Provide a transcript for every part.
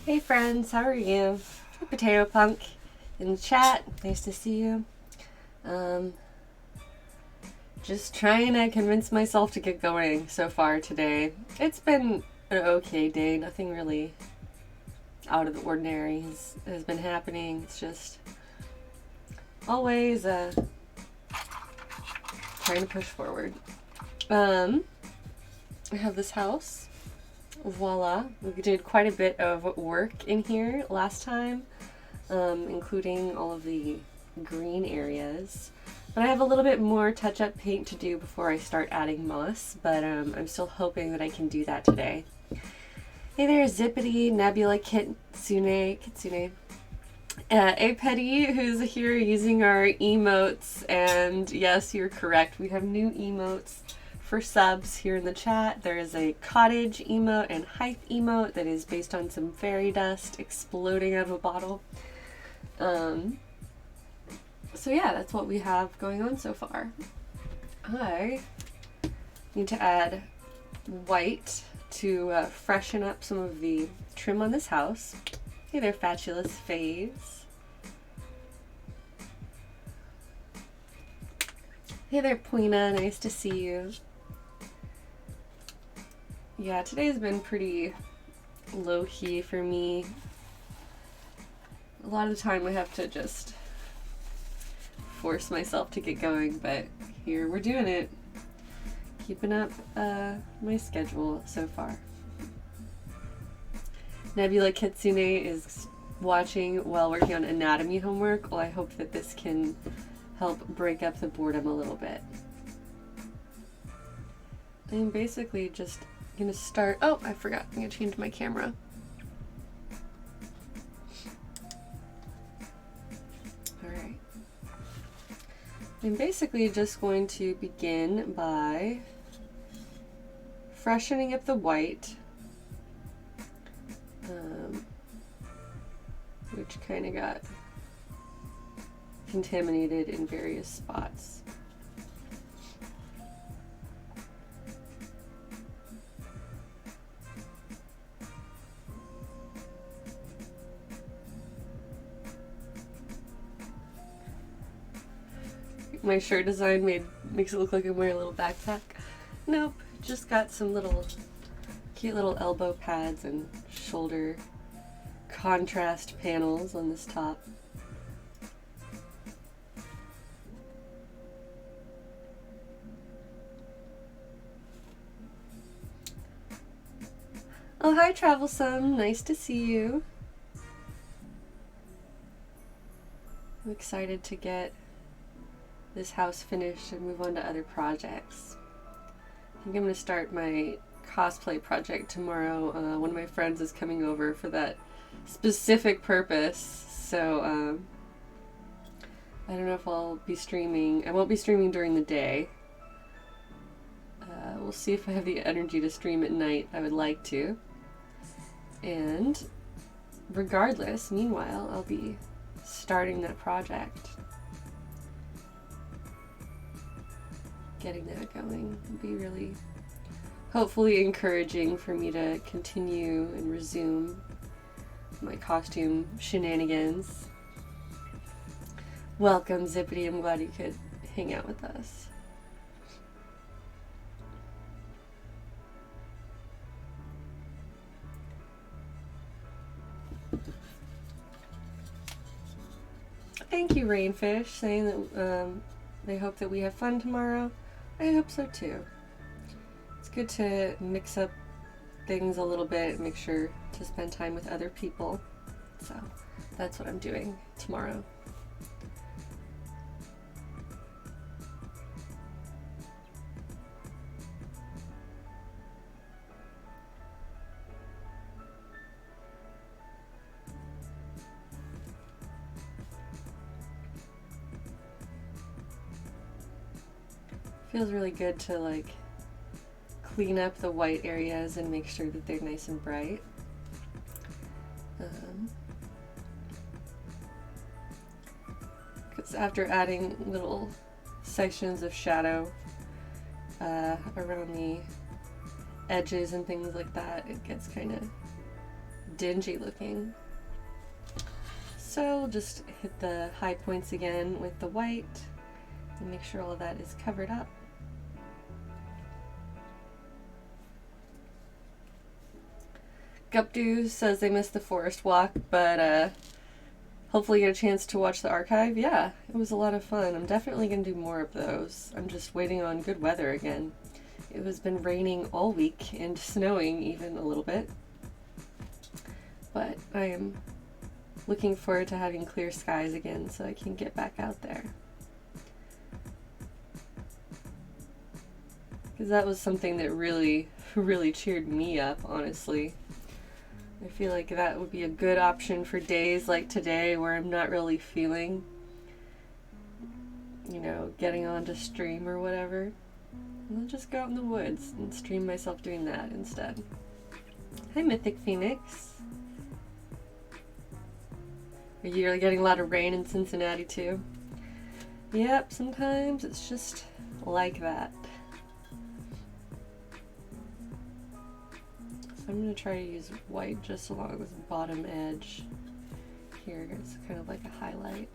Hey friends, how are you? Hey, Potato Punk in the chat. Nice to see you. Um, just trying to convince myself to get going so far today. It's been an okay day. Nothing really out of the ordinary has been happening. It's just always trying to push forward. I have this house. Voila. We did quite a bit of work in here last time, including all of the green areas. But I have a little bit more touch-up paint to do before I start adding moss, but I'm still hoping that I can do that today. Hey there, Zippity, Nebula, Kitsune, Petty, who's here using our emotes, and yes, you're correct, we have new emotes for subs here in the chat. There is a cottage emote and height emote that is based on some fairy dust exploding out of a bottle. So yeah, that's what we have going on so far. I need to add white to freshen up some of the trim on this house. Hey there, Fatulous Phase. Hey there, Puina. Nice to see you. Yeah, today's been pretty low-key for me. A lot of the time I have to just force myself to get going, but here we're doing it. Keeping up my schedule so far. Nebula Kitsune is watching while working on anatomy homework. Well, I hope that this can help break up the boredom a little bit. I'm basically just gonna start. Oh, I forgot. I'm gonna change my camera. Alright. I'm basically just going to begin by freshening up the white, which kind of got contaminated in various spots. My shirt design makes it look like I'm wearing a little backpack. Nope, just got some cute little elbow pads and shoulder contrast panels on this top. Oh, hi, Travelsome. Nice to see you. I'm excited to get this house finished and move on to other projects. I think I'm going to start my cosplay project tomorrow. One of my friends is coming over for that specific purpose, so I don't know if I'll be streaming. I won't be streaming during the day. We'll see if I have the energy to stream at night. I would like to. And regardless, meanwhile, I'll be starting that project. Getting that going would be really, hopefully, encouraging for me to continue and resume my costume shenanigans. Welcome, Zippity. I'm glad you could hang out with us. Thank you, Rainfish, saying that they hope that we have fun tomorrow. I hope so too. It's good to mix up things a little bit, make sure to spend time with other people. So that's what I'm doing tomorrow. Feels really good to like clean up the white areas and make sure that they're nice and bright. Because after adding little sections of shadow around the edges and things like that, it gets kind of dingy looking. So we'll just hit the high points again with the white and make sure all of that is covered up. Gupdo says they missed the forest walk, but hopefully get a chance to watch the archive. Yeah, it was a lot of fun. I'm definitely going to do more of those. I'm just waiting on good weather again. It has been raining all week and snowing even a little bit. But I am looking forward to having clear skies again so I can get back out there. Because that was something that really, really cheered me up, honestly. I feel like that would be a good option for days like today where I'm not really feeling, you know, getting on to stream or whatever. I'll just go out in the woods and stream myself doing that instead. Hi, Mythic Phoenix. Are you getting a lot of rain in Cincinnati too? Yep, sometimes it's just like that. I'm going to try to use white just along this bottom edge here. It's kind of like a highlight.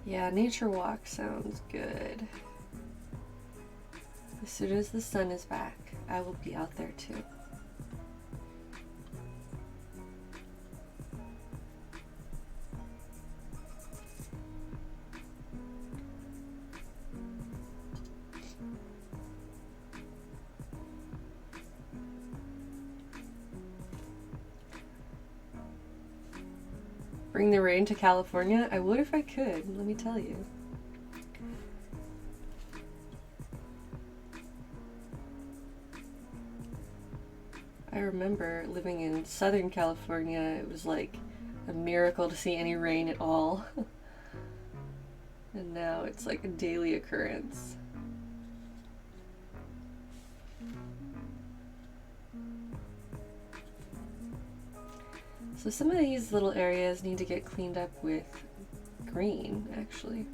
Yeah, nature walk sounds good. As soon as the sun is back, I will be out there too. Bring the rain to California? I would if I could, let me tell you. I remember living in Southern California, it was like a miracle to see any rain at all. And now it's like a daily occurrence. So some of these little areas need to get cleaned up with green, actually.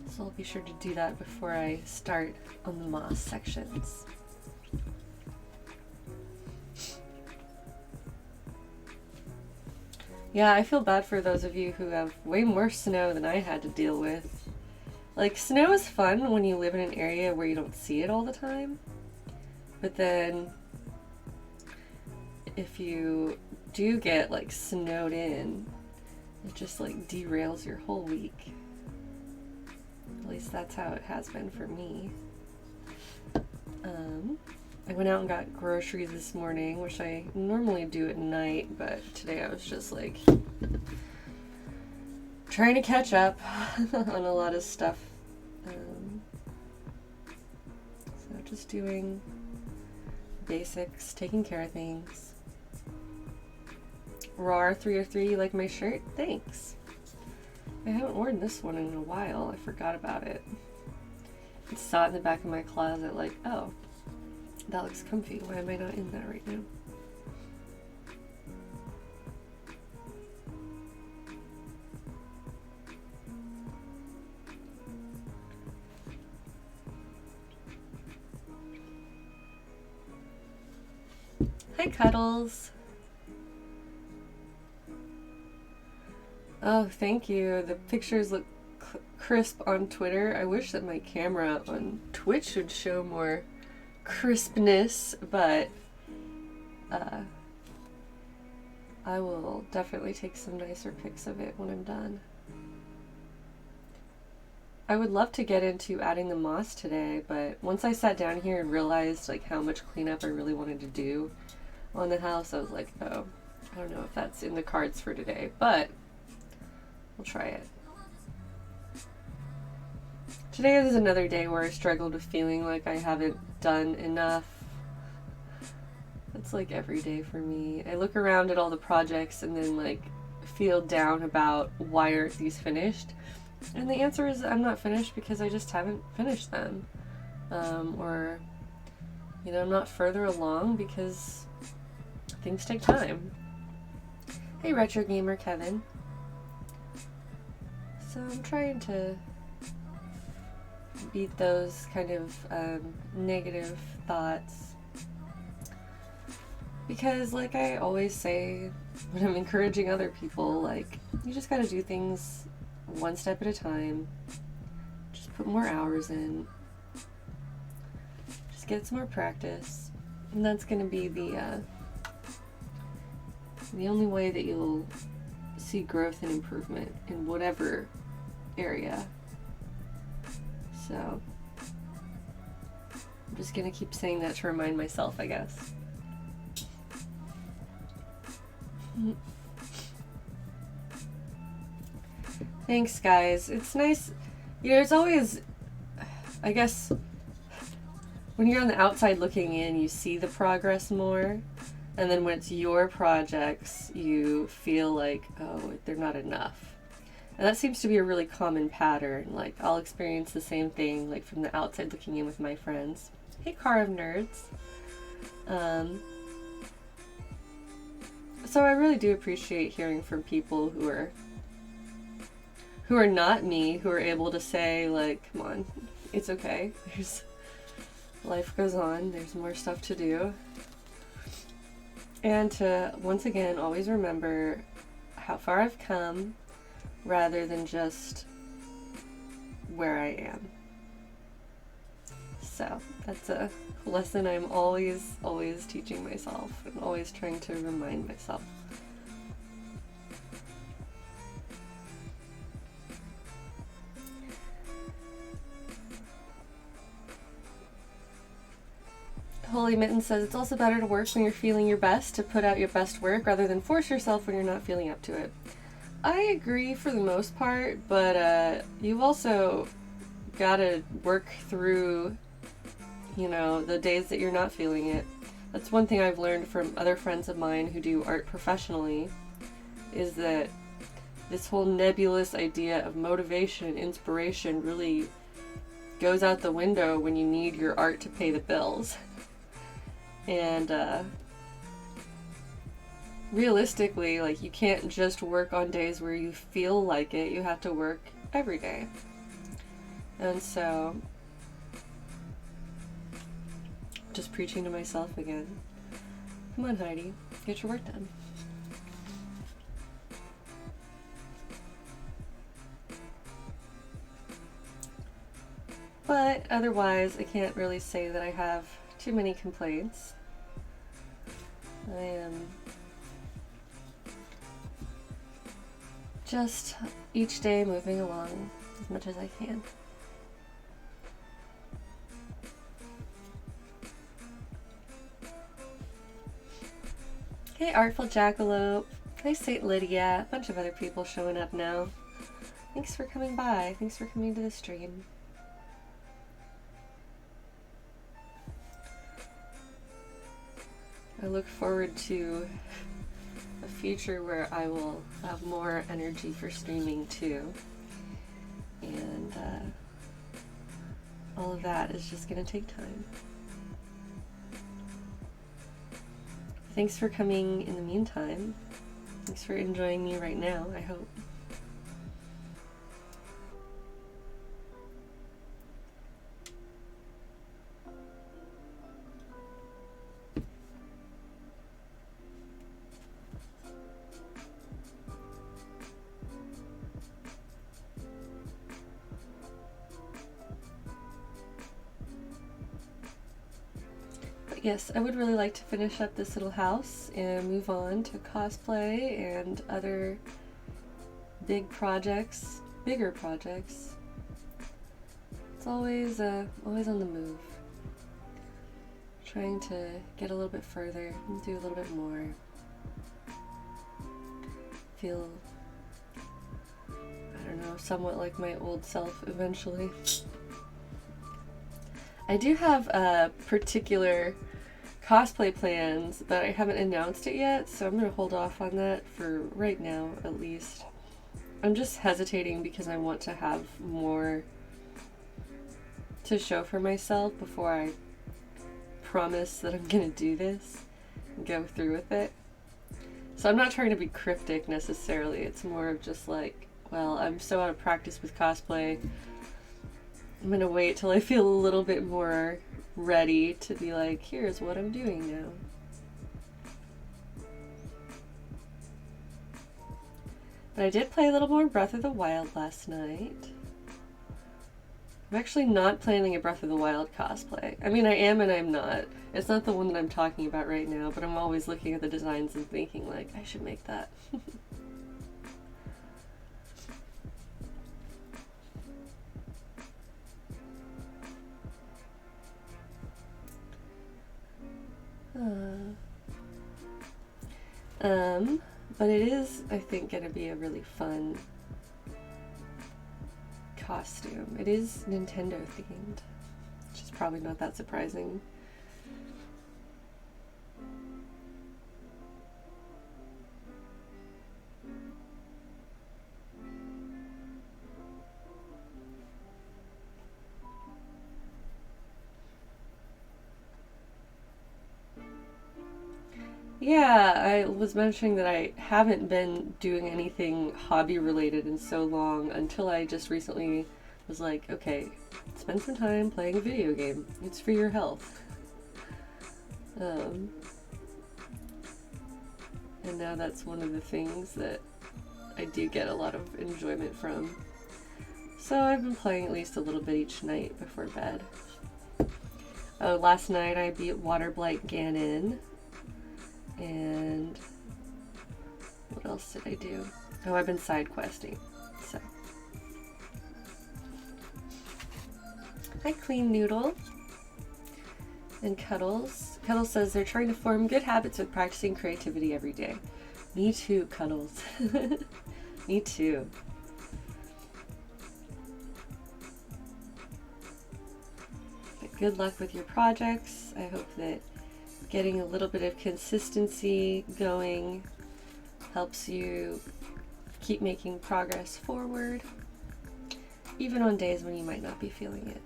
So I'll be sure to do that before I start on the moss sections. Yeah, I feel bad for those of you who have way more snow than I had to deal with. Like, snow is fun when you live in an area where you don't see it all the time. But then if you do get like snowed in, it just like derails your whole week. At least that's how it has been for me. I went out and got groceries this morning, which I normally do at night, but today I was just like trying to catch up on a lot of stuff. So just doing basics, taking care of things. RAR303, you like my shirt? Thanks. I haven't worn this one in a while. I forgot about it. I saw it in the back of my closet like, oh, that looks comfy. Why am I not in that right now? Hi, Cuddles. Oh, thank you. The pictures look crisp on Twitter. I wish that my camera on Twitch would show more crispness, but I will definitely take some nicer pics of it when I'm done. I would love to get into adding the moss today, but once I sat down here and realized like how much cleanup I really wanted to do on the house, I was like, oh, I don't know if that's in the cards for today, but we'll try it. Today is another day where I struggled with feeling like I haven't done enough. It's like every day for me. I look around at all the projects and then like feel down about why aren't these finished? And the answer is I'm not finished because I just haven't finished them. Or, you know, I'm not further along because things take time. Hey, Retro Gamer Kevin. So I'm trying to beat those kind of negative thoughts, because like I always say when I'm encouraging other people, like, you just gotta do things one step at a time. Just put more hours in. Just get some more practice. And that's gonna be the only way that you'll see growth and improvement in whatever area. So I'm just gonna keep saying that to remind myself, I guess. Thanks, guys. It's nice. You know, it's always, I guess, when you're on the outside looking in, you see the progress more. And then when it's your projects, you feel like, oh, they're not enough. And that seems to be a really common pattern. Like, I'll experience the same thing, like, from the outside looking in with my friends. Hey, Car of Nerds. So I really do appreciate hearing from people who are not me, who are able to say, like, come on, it's okay. Life goes on. There's more stuff to do. And to, once again, always remember how far I've come rather than just where I am. So that's a lesson I'm always teaching myself and always trying to remind myself. Holy Mitten says it's also better to work when you're feeling your best, to put out your best work rather than force yourself when you're not feeling up to it. I agree for the most part, but you've also got to work through, you know, the days that you're not feeling it. That's one thing I've learned from other friends of mine who do art professionally, is that this whole nebulous idea of motivation, inspiration really goes out the window when you need your art to pay the bills. And realistically, like, you can't just work on days where you feel like it. You have to work every day. And so, just preaching to myself again. Come on, Heidi, get your work done. But otherwise, I can't really say that I have too many complaints. I am just each day moving along as much as I can. Hey, Artful Jackalope. Hey, St. Lydia. A bunch of other people showing up now. Thanks for coming by. Thanks for coming to the stream. I look forward to a future where I will have more energy for streaming too. And all of that is just going to take time. Thanks for coming in the meantime. Thanks for enjoying me right now, I hope. Yes, I would really like to finish up this little house and move on to cosplay and other big projects, bigger projects. It's always on the move. Trying to get a little bit further and do a little bit more. Feel, I don't know, somewhat like my old self eventually. I do have particular cosplay plans, but I haven't announced it yet, so I'm going to hold off on that for right now, at least. I'm just hesitating because I want to have more to show for myself before I promise that I'm going to do this. go through with it. So I'm not trying to be cryptic necessarily. It's more of just like, well, I'm so out of practice with cosplay. I'm gonna wait till I feel a little bit more ready to be like, here's what I'm doing now. But I did play a little more Breath of the Wild last night. I'm actually not planning a Breath of the Wild cosplay. I mean, I am and I'm not. It's not the one that I'm talking about right now, but I'm always looking at the designs and thinking, like, I should make that. But it is, I think, going to be a really fun costume. It is Nintendo themed, which is probably not that surprising. Yeah, I was mentioning that I haven't been doing anything hobby related in so long until I just recently was like, okay, spend some time playing a video game. It's for your health. And now that's one of the things that I do get a lot of enjoyment from. So I've been playing at least a little bit each night before bed. Last night I beat Waterblight Ganon. And what else did I do? Oh, I've been side questing. So, hi, Clean Noodle and Cuddles. Cuddles says they're trying to form good habits with practicing creativity every day. Me too, Cuddles. Me too. But good luck with your projects. I hope that getting a little bit of consistency going helps you keep making progress forward, even on days when you might not be feeling it.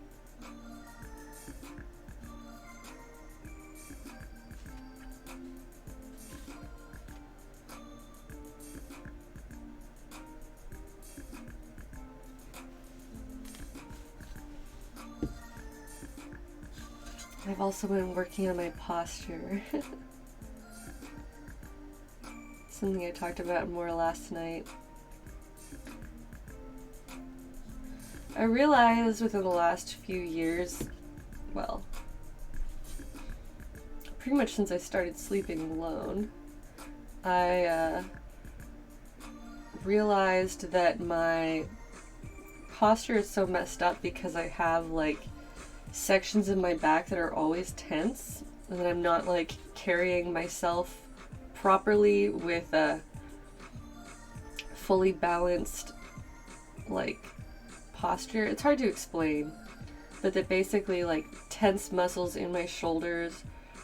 I've also been working on my posture. Something I talked about more last night. I realized within the last few years, well, pretty much since I started sleeping alone, I realized that my posture is so messed up because I have like sections in my back that are always tense, and that I'm not like carrying myself properly with a fully balanced like posture. It's hard to explain, but that basically like tense muscles in my shoulders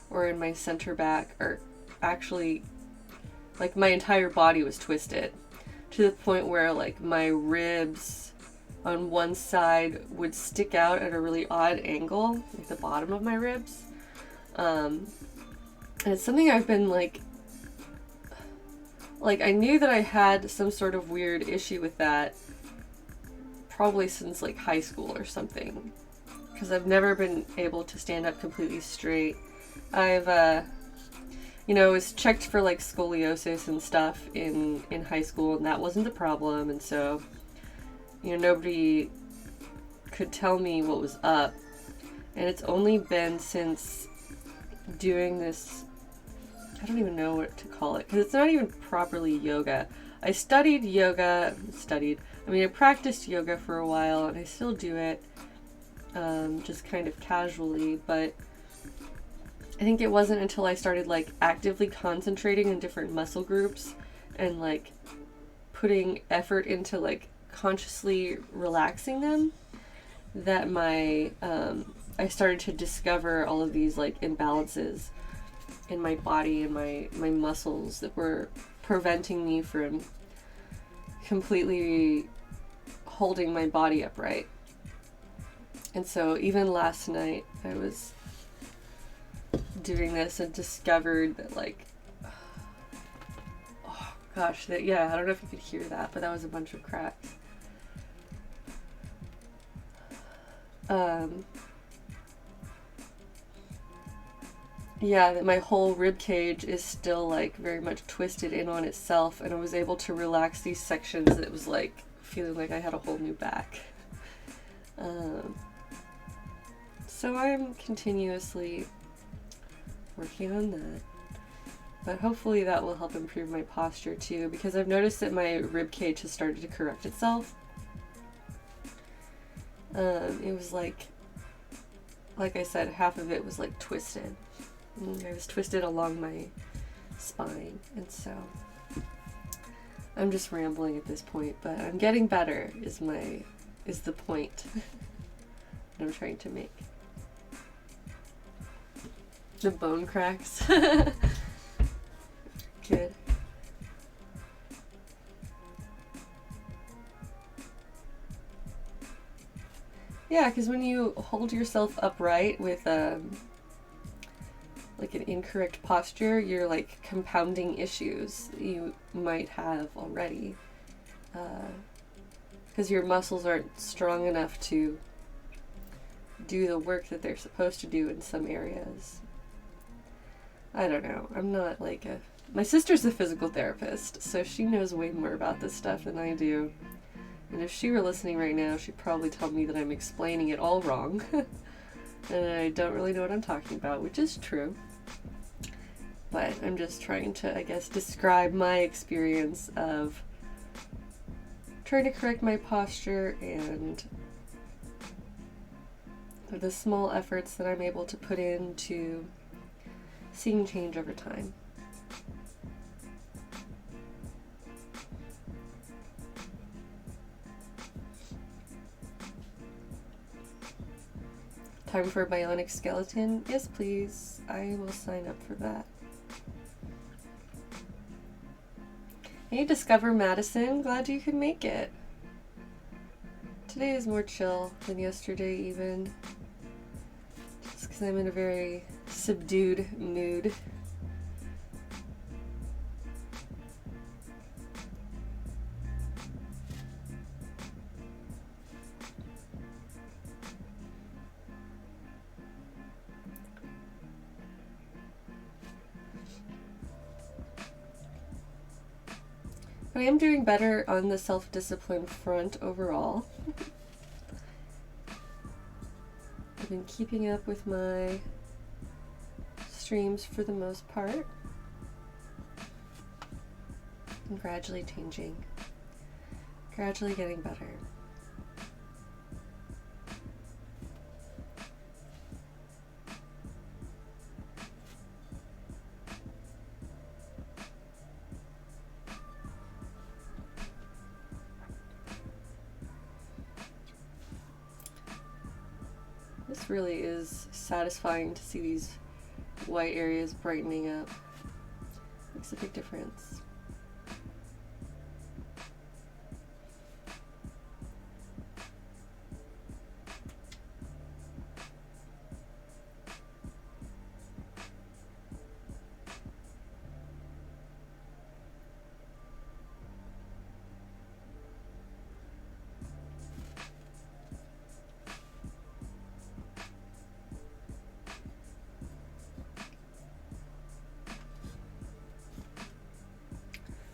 or in my center back are actually like my entire body was twisted to the point where like my ribs on one side would stick out at a really odd angle, like the bottom of my ribs. And it's something I've been like I knew that I had some sort of weird issue with that probably since like high school or something, because I've never been able to stand up completely straight. I've was checked for like scoliosis and stuff in high school, and that wasn't the problem, and so nobody could tell me what was up. And it's only been since doing this, I don't even know what to call it, because it's not even properly yoga. I practiced yoga for a while, and I still do it, just kind of casually, but I think it wasn't until I started like actively concentrating in different muscle groups and like putting effort into like consciously relaxing them that I started to discover all of these like imbalances in my body and my muscles that were preventing me from completely holding my body upright. And so even last night I was doing this and discovered that, like, oh gosh, that, yeah, I don't know if you could hear that, but that was a bunch of cracks. Yeah, that my whole rib cage is still like very much twisted in on itself, and I was able to relax these sections that it was like feeling like I had a whole new back. So I'm continuously working on that, but hopefully that will help improve my posture too, because I've noticed that my rib cage has started to correct itself. It was like I said, half of it was like twisted. I was twisted along my spine, and so I'm just rambling at this point, but I'm getting better is the point that I'm trying to make. The bone cracks. Good. Yeah, because when you hold yourself upright with like an incorrect posture, you're like compounding issues that you might have already, because your muscles aren't strong enough to do the work that they're supposed to do in some areas. I don't know. I'm not like my sister's a physical therapist, so she knows way more about this stuff than I do. And if she were listening right now, she'd probably tell me that I'm explaining it all wrong. And I don't really know what I'm talking about, which is true. But I'm just trying to, I guess, describe my experience of trying to correct my posture and the small efforts that I'm able to put into seeing change over time. Time for a bionic skeleton? Yes, please. I will sign up for that. Hey, Discover Madison. Glad you could make it. Today is more chill than yesterday, even. Just because I'm in a very subdued mood. But I am doing better on the self-discipline front overall. I've been keeping up with my streams for the most part. And gradually changing. Gradually getting better. This really is satisfying to see these white areas brightening up. Makes a big difference.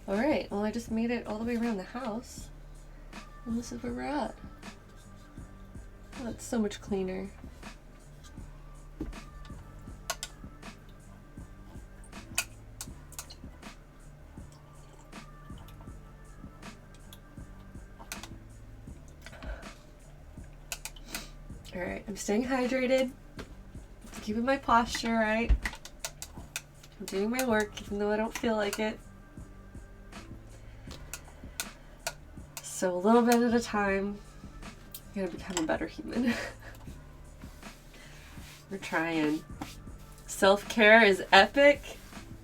Alright, well I just made it all the way around the house, and this is where we're at. Oh, it's so much cleaner. Alright, I'm staying hydrated, keeping my posture right. I'm doing my work even though I don't feel like it. So a little bit at a time, I'm gonna become a better human. We're trying. Self-care is epic.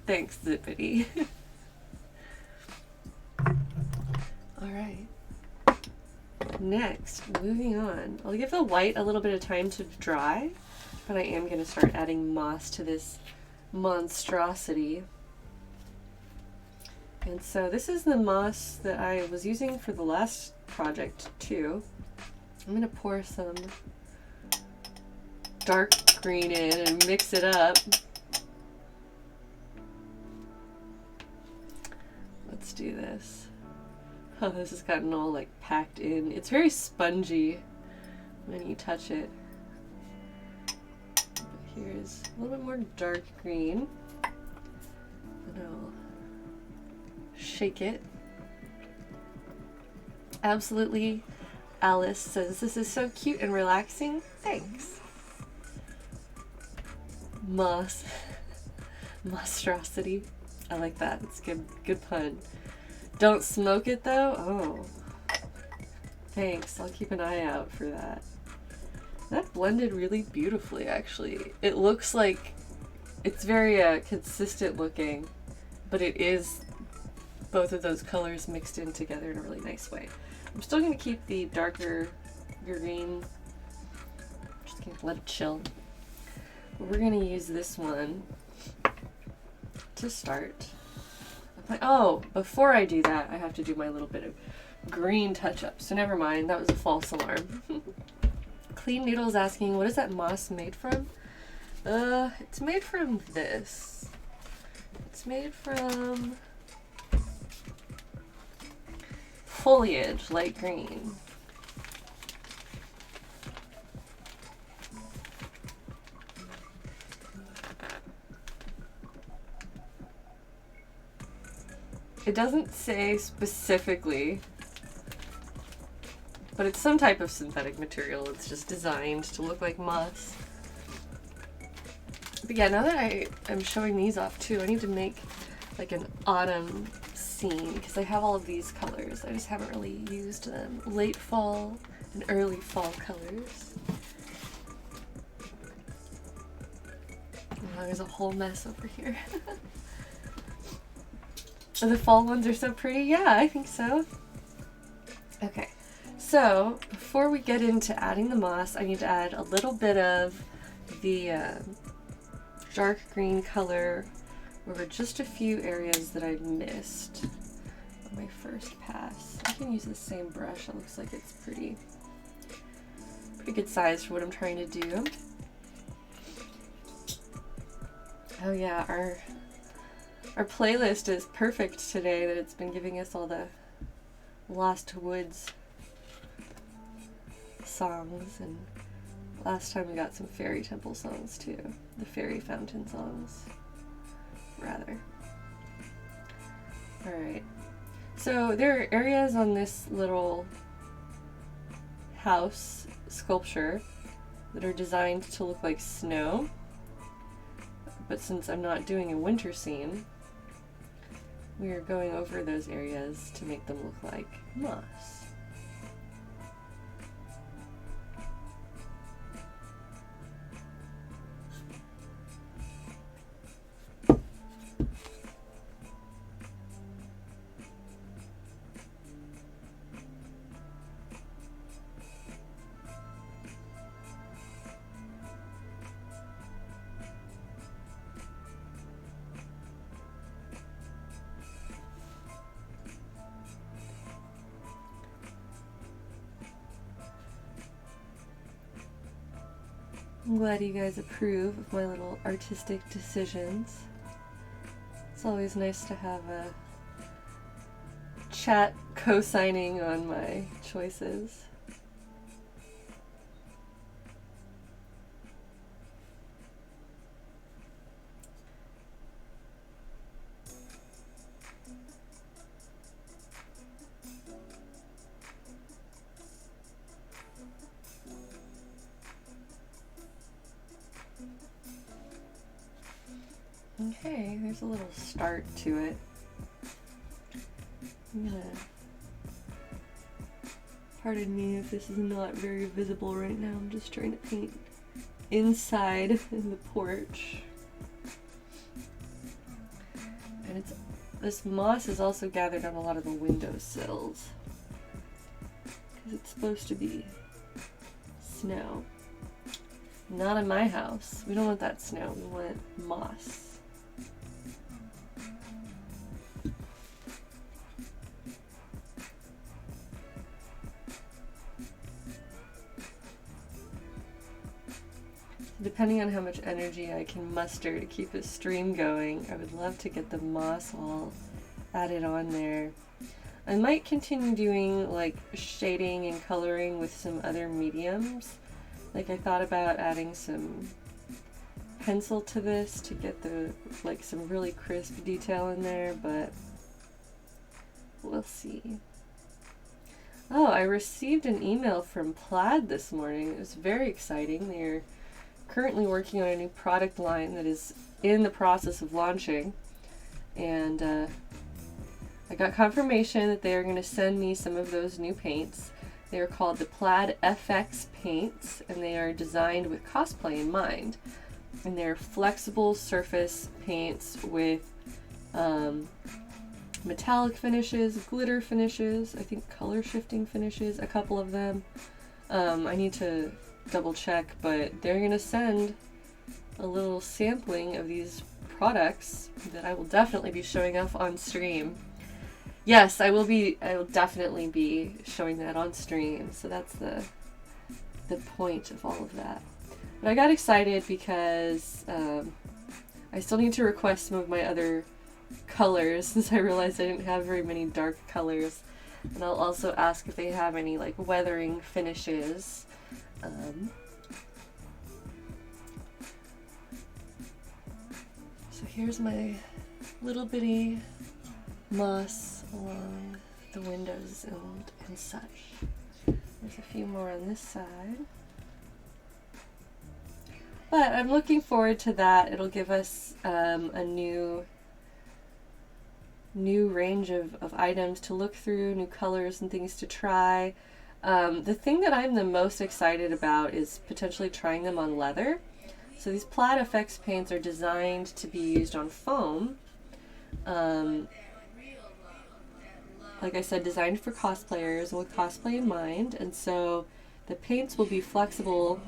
Thanks, Zippity. Alright. Next, moving on. I'll give the white a little bit of time to dry, but I am gonna start adding moss to this monstrosity. And so this is the moss that I was using for the last project too. I'm gonna pour some dark green in and mix it up. Let's do this. Oh, this has gotten all like packed in. It's very spongy when you touch it. But here's a little bit more dark green. And I'll shake it. Absolutely. Alice says, this is so cute and relaxing. Thanks. Moss. Monstrosity. I like that. It's good. Good pun. Don't smoke it though? Oh. Thanks. I'll keep an eye out for that. That blended really beautifully, actually. It looks like it's very consistent looking, but it is both of those colors mixed in together in a really nice way. I'm still going to keep the darker green. Just going to let it chill. But we're going to use this one to start. Oh, before I do that, I have to do my little bit of green touch-up. So never mind, that was a false alarm. Clean Noodle's asking, what is that moss made from? It's made from this. It's made from Foliage, light green. It doesn't say specifically, but it's some type of synthetic material. It's just designed to look like moss. But yeah, now that I'm showing these off too, I need to make like an autumn scene because I have all of these colors. I just haven't really used them. Late fall and early fall colors. Oh, there's a whole mess over here. The fall ones are so pretty. Yeah, I think so. Okay, so before we get into adding the moss, I need to add a little bit of the dark green color over just a few areas that I missed on my first pass. I can use the same brush. It looks like it's pretty good size for what I'm trying to do. Oh yeah, our playlist is perfect today that it's been giving us all the Lost Woods songs, and last time we got some fairy temple songs too. The fairy fountain songs, rather. Alright, so there are areas on this little house sculpture that are designed to look like snow, but since I'm not doing a winter scene, we are going over those areas to make them look like moss. I'm glad you guys approve of my little artistic decisions. It's always nice to have a chat co-signing on my choices. Okay, there's a little start to it. I'm gonna, pardon me if this is not very visible right now, I'm just trying to paint inside in the porch. And this moss is also gathered on a lot of the windowsills, because it's supposed to be snow. Not in my house. We don't want that snow, we want moss. depending on how much energy I can muster to keep this stream going, I would love to get the moss all added on there. I might continue doing like shading and coloring with some other mediums. Like I thought about adding some pencil to this to get the like some really crisp detail in there, but we'll see. Oh, I received an email from Plaid this morning. It was very exciting. They're currently working on a new product line that is in the process of launching, and I got confirmation that they are going to send me some of those new paints. They are called the Plaid FX paints, and they are designed with cosplay in mind. And they're flexible surface paints with metallic finishes, glitter finishes, I think color shifting finishes, a couple of them. I need to double check, but they're going to send a little sampling of these products that I will definitely be showing off on stream. Yes, I will definitely be showing that on stream, so that's the point of all of that. But I got excited because I still need to request some of my other colors since I realized I didn't have very many dark colors. And I'll also ask if they have any like weathering finishes. So here's my little bitty moss along the windows and such. There's a few more on this side. But I'm looking forward to that. It'll give us a new range of items to look through, new colors and things to try. The thing that I'm the most excited about is potentially trying them on leather. So these Plaid FX paints are designed to be used on foam. Like I said, designed for cosplayers with cosplay in mind, and so the paints will be flexible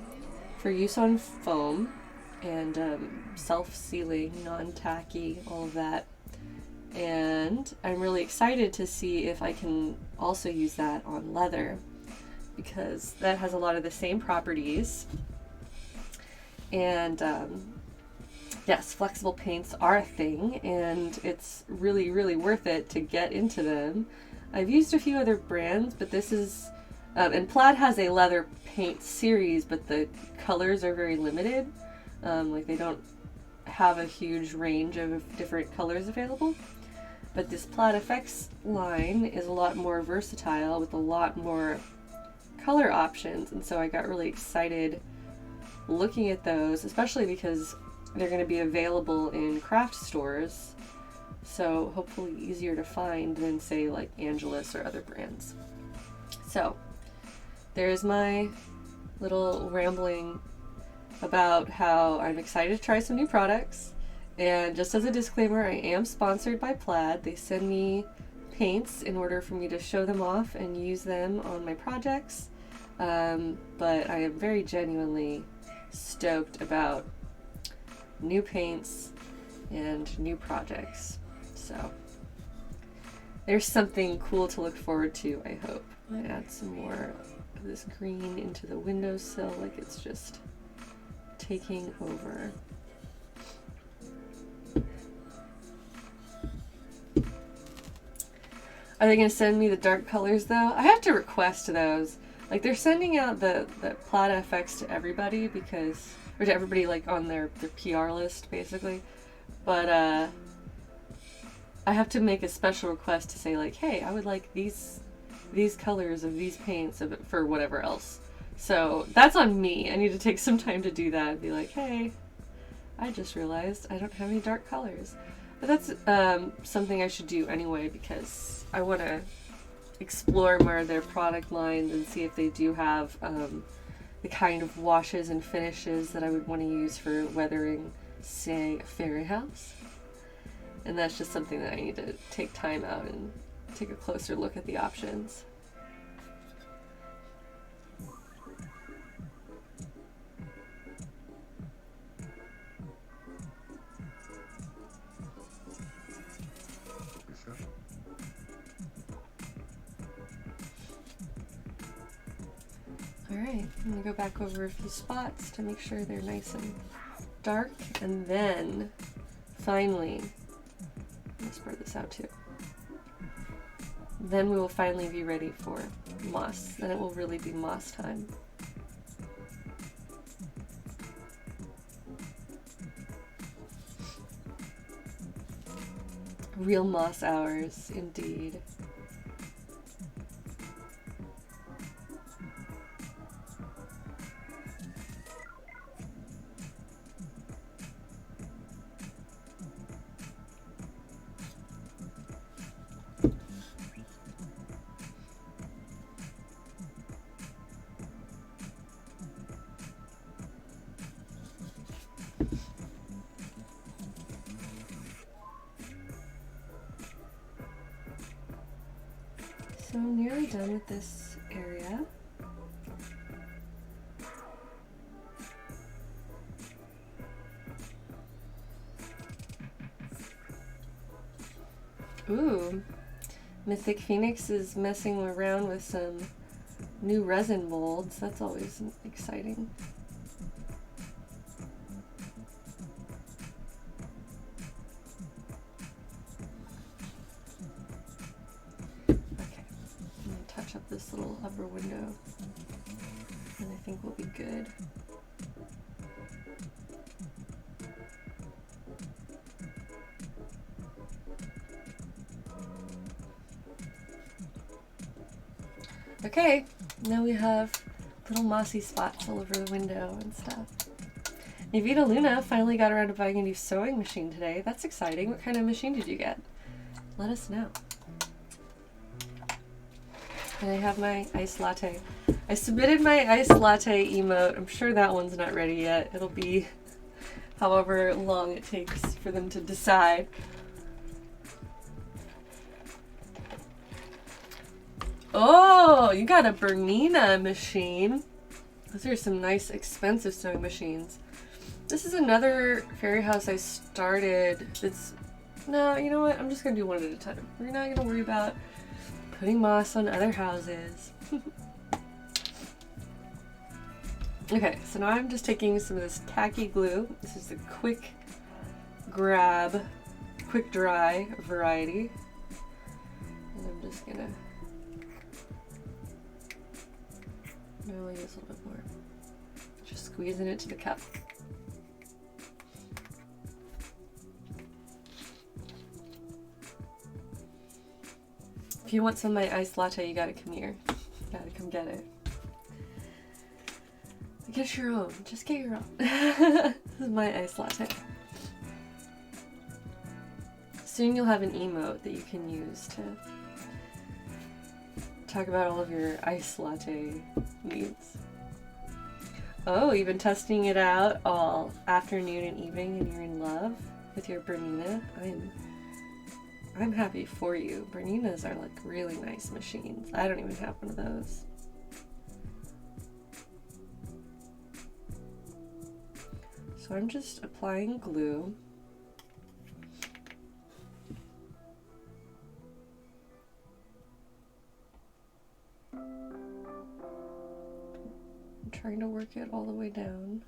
for use on foam and self-sealing, non-tacky, all of that. And I'm really excited to see if I can also use that on leather, because that has a lot of the same properties. And yes, flexible paints are a thing, and it's really, really worth it to get into them. I've used a few other brands, but this is, and Plaid has a leather paint series, but the colors are very limited. Like they don't have a huge range of different colors available. But this Plaid FX line is a lot more versatile with a lot more color options, and so I got really excited looking at those, especially because they're going to be available in craft stores, so hopefully easier to find than say like Angelus or other brands. So there's my little rambling about how I'm excited to try some new products. And just as a disclaimer, I am sponsored by Plaid. They send me paints in order for me to show them off and use them on my projects. But I am very genuinely stoked about new paints and new projects. So there's something cool to look forward to, I hope. I'm gonna add some more of this green into the windowsill, like it's just taking over. Are they going to send me the dark colors though? I have to request those. Like they're sending out the Plaid FX to everybody because, or to everybody like on their PR list basically. But I have to make a special request to say like, hey, I would like these colors of these paints for whatever else. So that's on me. I need to take some time to do that and be like, hey, I just realized I don't have any dark colors. But that's something I should do anyway because I want to explore more of their product lines and see if they do have the kind of washes and finishes that I would want to use for weathering, say, a fairy house. And that's just something that I need to take time out and take a closer look at the options. Alright, I'm gonna go back over a few spots to make sure they're nice and dark, and then finally, let's spread this out too. Then we will finally be ready for moss. Then it will really be moss time. Real moss hours, indeed. So I'm nearly done with this area. Ooh, Mythic Phoenix is messing around with some new resin molds. That's always exciting. Up this little upper window, and I think we'll be good. Okay, now we have little mossy spots all over the window and stuff. Navita Luna finally got around to buying a new sewing machine today. That's exciting. What kind of machine did you get? Let us know. And I have my iced latte. I submitted my iced latte emote. I'm sure that one's not ready yet. It'll be however long it takes for them to decide. Oh, you got a Bernina machine. Those are some nice expensive sewing machines. This is another fairy house I started. No, you know what? I'm just gonna do one at a time. We're not gonna worry about putting moss on other houses. Okay, so now I'm just taking some of this tacky glue. This is the quick grab, quick dry variety. And I'm just gonna only use a little bit more. Just squeezing it to the cup. If you want some of my iced latte, you gotta come here. You gotta come get it. Get your own. Just get your own. This is my iced latte. Soon you'll have an emote that you can use to talk about all of your iced latte needs. Oh, you've been testing it out all afternoon and evening, and you're in love with your Bernina. I'm happy for you. Berninas are like really nice machines. I don't even have one of those. So I'm just applying glue. I'm trying to work it all the way down.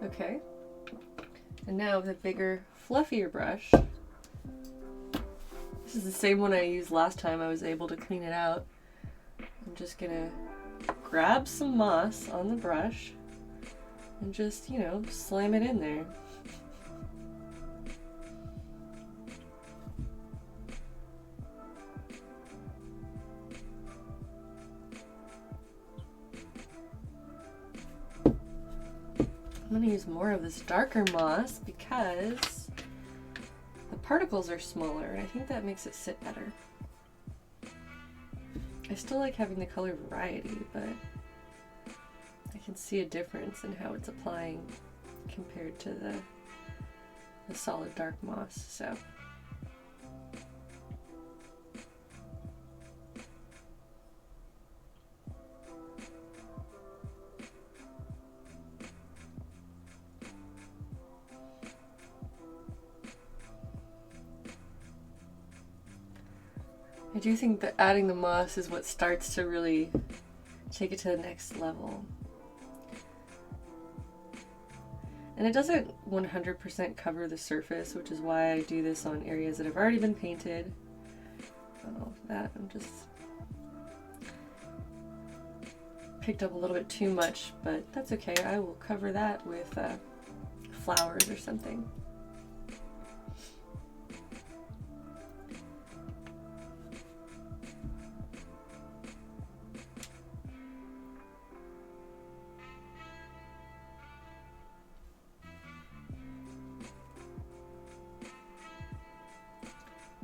Okay, and now with a bigger, fluffier brush, this is the same one I used last time. I was able to clean it out. I'm just gonna grab some moss on the brush and just, you know, slam it in there. I'm going to use more of this darker moss because the particles are smaller, and I think that makes it sit better. I still like having the color variety, but I can see a difference in how it's applying compared to the solid dark moss. So I do think that adding the moss is what starts to really take it to the next level. And it doesn't 100% cover the surface, which is why I do this on areas that have already been painted. Oh, that I'm just picked up a little bit too much, but that's okay. I will cover that with flowers or something.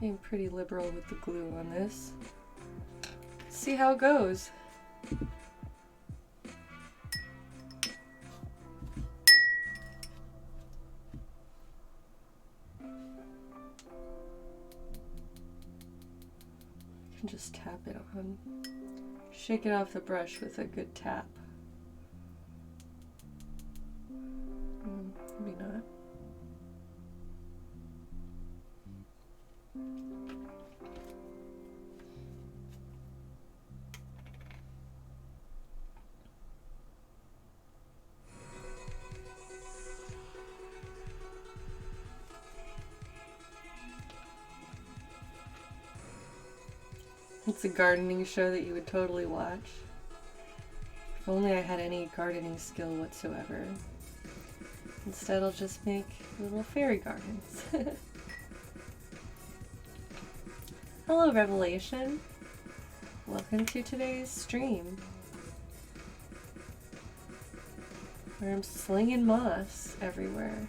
Being pretty liberal with the glue on this. Let's see how it goes. You can just tap it on. Shake it off the brush with a good tap. Maybe not. It's a gardening show that you would totally watch. If only I had any gardening skill whatsoever. Instead, I'll just make little fairy gardens. Hello, Revelation. Welcome to today's stream, where I'm slinging moss everywhere.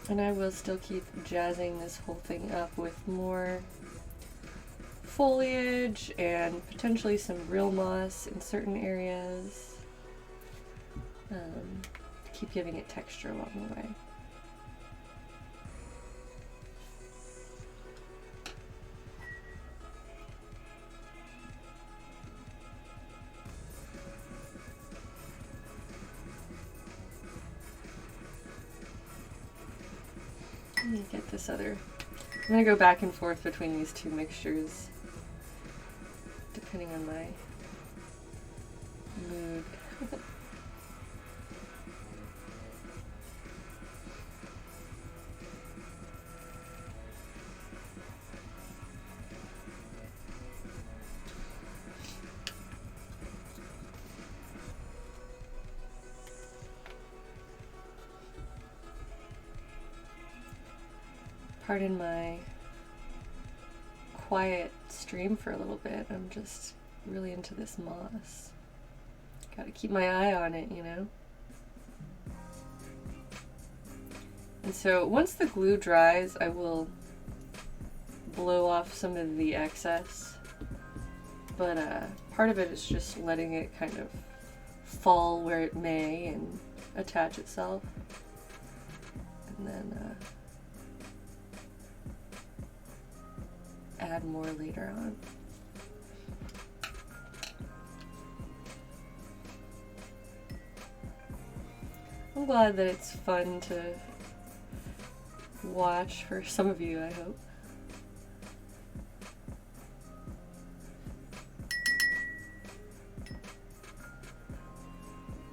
And I will still keep jazzing this whole thing up with more foliage and potentially some real moss in certain areas. Keep giving it texture along the way. Let me get this other. I'm going to go back and forth between these two mixtures, depending on my mood. Pardon my quiet stream for a little bit. I'm just really into this moss. Gotta keep my eye on it, you know? And so once the glue dries, I will blow off some of the excess. But part of it is just letting it kind of fall where it may and attach itself. And then add more later on. I'm glad that it's fun to watch for some of you, I hope.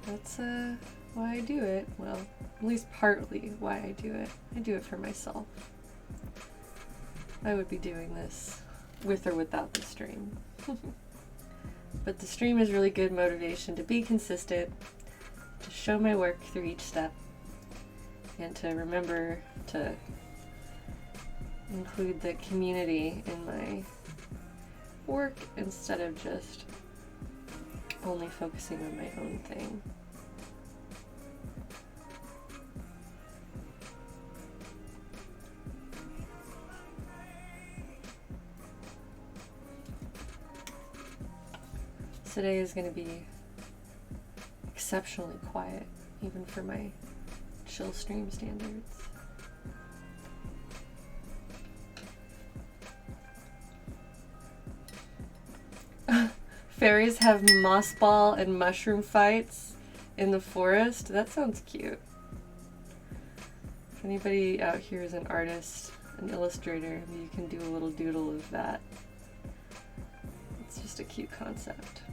That's why I do it. Well, at least partly why I do it. I do it for myself. I would be doing this with or without the stream. But the stream is really good motivation to be consistent, to show my work through each step, and to remember to include the community in my work instead of just only focusing on my own thing. Today is going to be exceptionally quiet, even for my chill stream standards. Fairies have moss ball and mushroom fights in the forest. That sounds cute. If anybody out here is an artist, an illustrator, maybe you can do a little doodle of that. It's just a cute concept.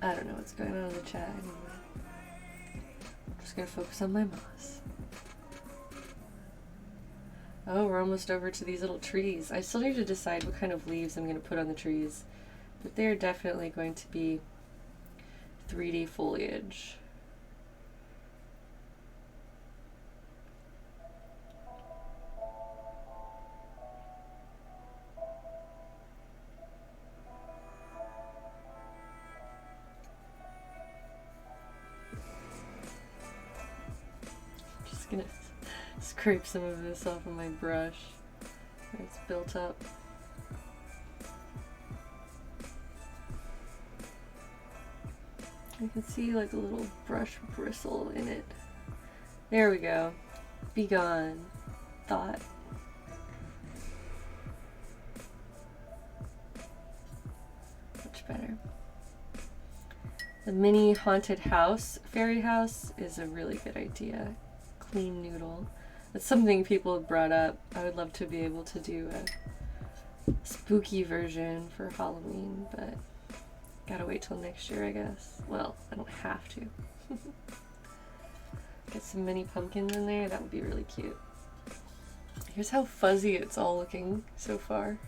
I don't know what's going on in the chat anymore. I'm just gonna focus on my moss. Oh, we're almost over to these little trees. I still need to decide what kind of leaves I'm gonna put on the trees, but they're definitely going to be 3D foliage. Gonna scrape some of this off of my brush where it's built up. I can see like a little brush bristle in it. There we go. Be gone, thought. Much better. The mini haunted house, fairy house, is a really good idea. Clean noodle. It's something people have brought up. I would love to be able to do a spooky version for Halloween, but gotta wait till next year, I guess. Well, I don't have to. Get some mini pumpkins in there, that would be really cute. Here's how fuzzy it's all looking so far.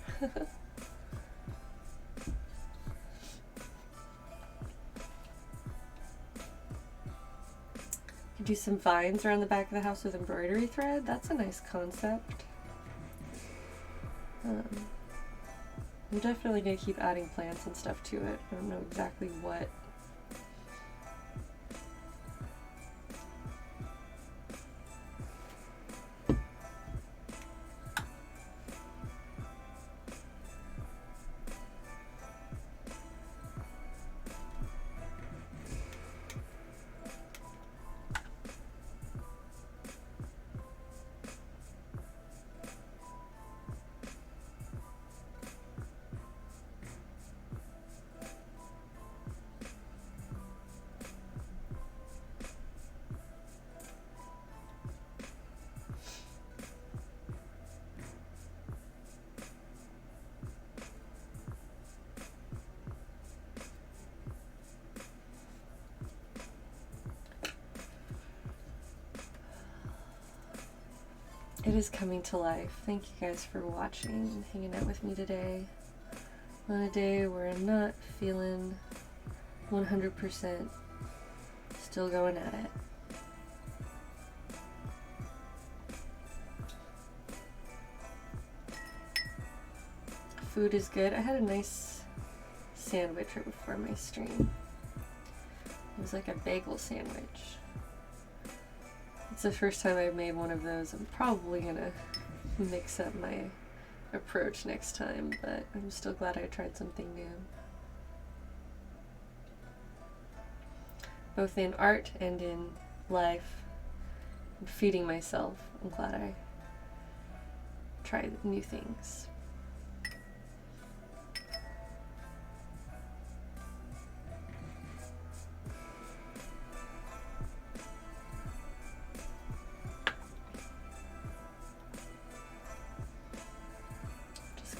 Do some vines around the back of the house with embroidery thread. That's a nice concept. I'm definitely going to keep adding plants and stuff to it. I don't know exactly what. It is coming to life. Thank you guys for watching and hanging out with me today on a day where I'm not feeling 100%, still going at it. Food is good. I had a nice sandwich right before my stream. It was like a bagel sandwich. It's the first time I've made one of those. I'm probably gonna mix up my approach next time, but I'm still glad I tried something new. Both in art and in life, and feeding myself, I'm glad I tried new things.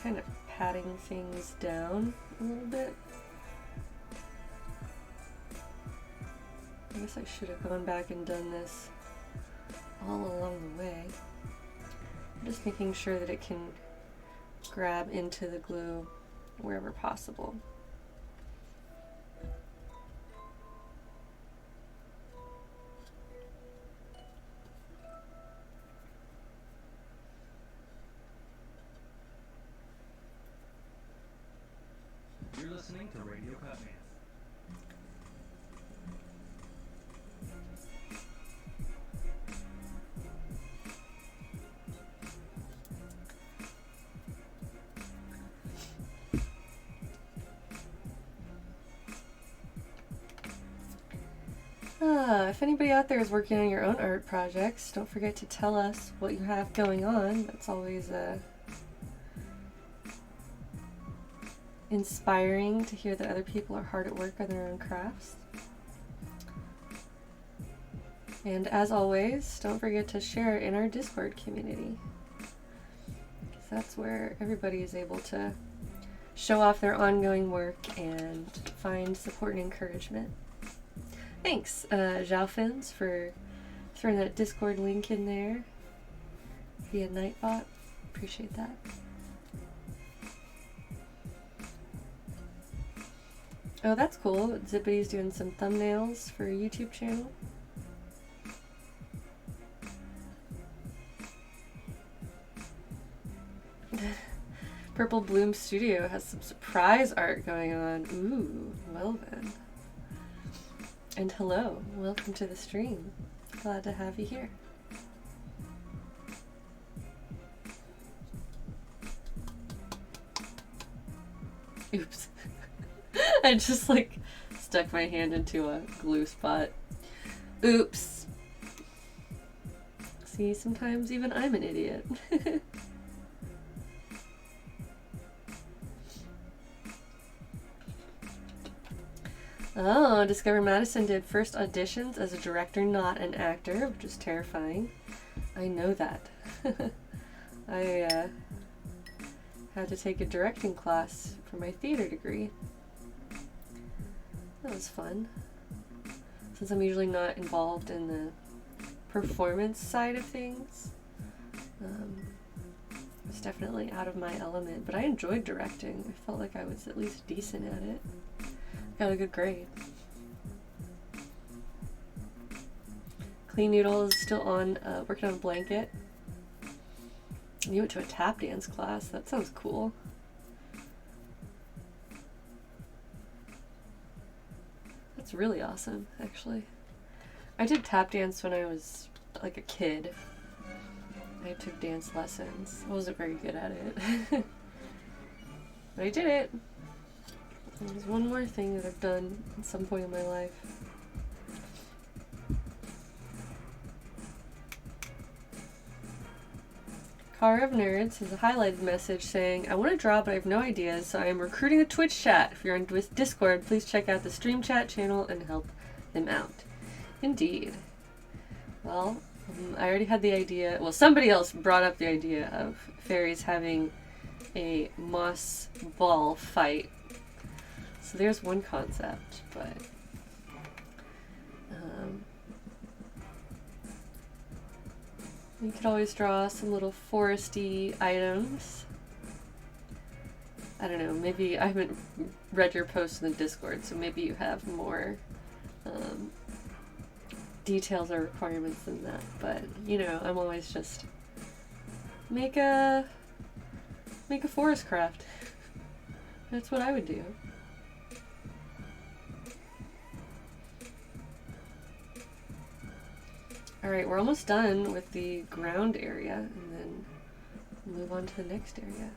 Kind of patting things down a little bit. I guess I should have gone back and done this all along the way. I'm just making sure that it can grab into the glue wherever possible. If anybody out there is working on your own art projects, don't forget to tell us what you have going on. That's always inspiring to hear that other people are hard at work on their own crafts. And as always, don't forget to share in our Discord community, because that's where everybody is able to show off their ongoing work and find support and encouragement. Thanks, Zhaofins, for throwing that Discord link in there via Nightbot. Appreciate that. Oh, that's cool. Zippity's doing some thumbnails for a YouTube channel. Purple Bloom Studio has some surprise art going on. Ooh, well then. And hello, welcome to the stream. Glad to have you here. Oops. I just like stuck my hand into a glue spot. Oops. See, sometimes even I'm an idiot. Oh, Discover Madison did first auditions as a director, not an actor, which is terrifying. I know that. I had to take a directing class for my theater degree. That was fun. Since I'm usually not involved in the performance side of things, it was definitely out of my element, but I enjoyed directing. I felt like I was at least decent at it. Got a good grade. Clean Noodle is still on, working on a blanket. You went to a tap dance class. That sounds cool. That's really awesome, actually. I did tap dance when I was like a kid. I took dance lessons. I wasn't very good at it. But I did it. There's one more thing that I've done at some point in my life. Car of Nerds has a highlighted message saying, I want to draw, but I have no ideas, so I am recruiting a Twitch chat. If you're on Discord, please check out the stream chat channel and help them out. Indeed. Well, I already had the idea. Well, somebody else brought up the idea of fairies having a moss ball fight. So there's one concept, but you could always draw some little foresty items. I don't know, maybe I haven't read your post in the Discord, so maybe you have more details or requirements than that. But you know, I'm always just make a forest craft. That's what I would do. Alright, we're almost done with the ground area, and then move on to the next area.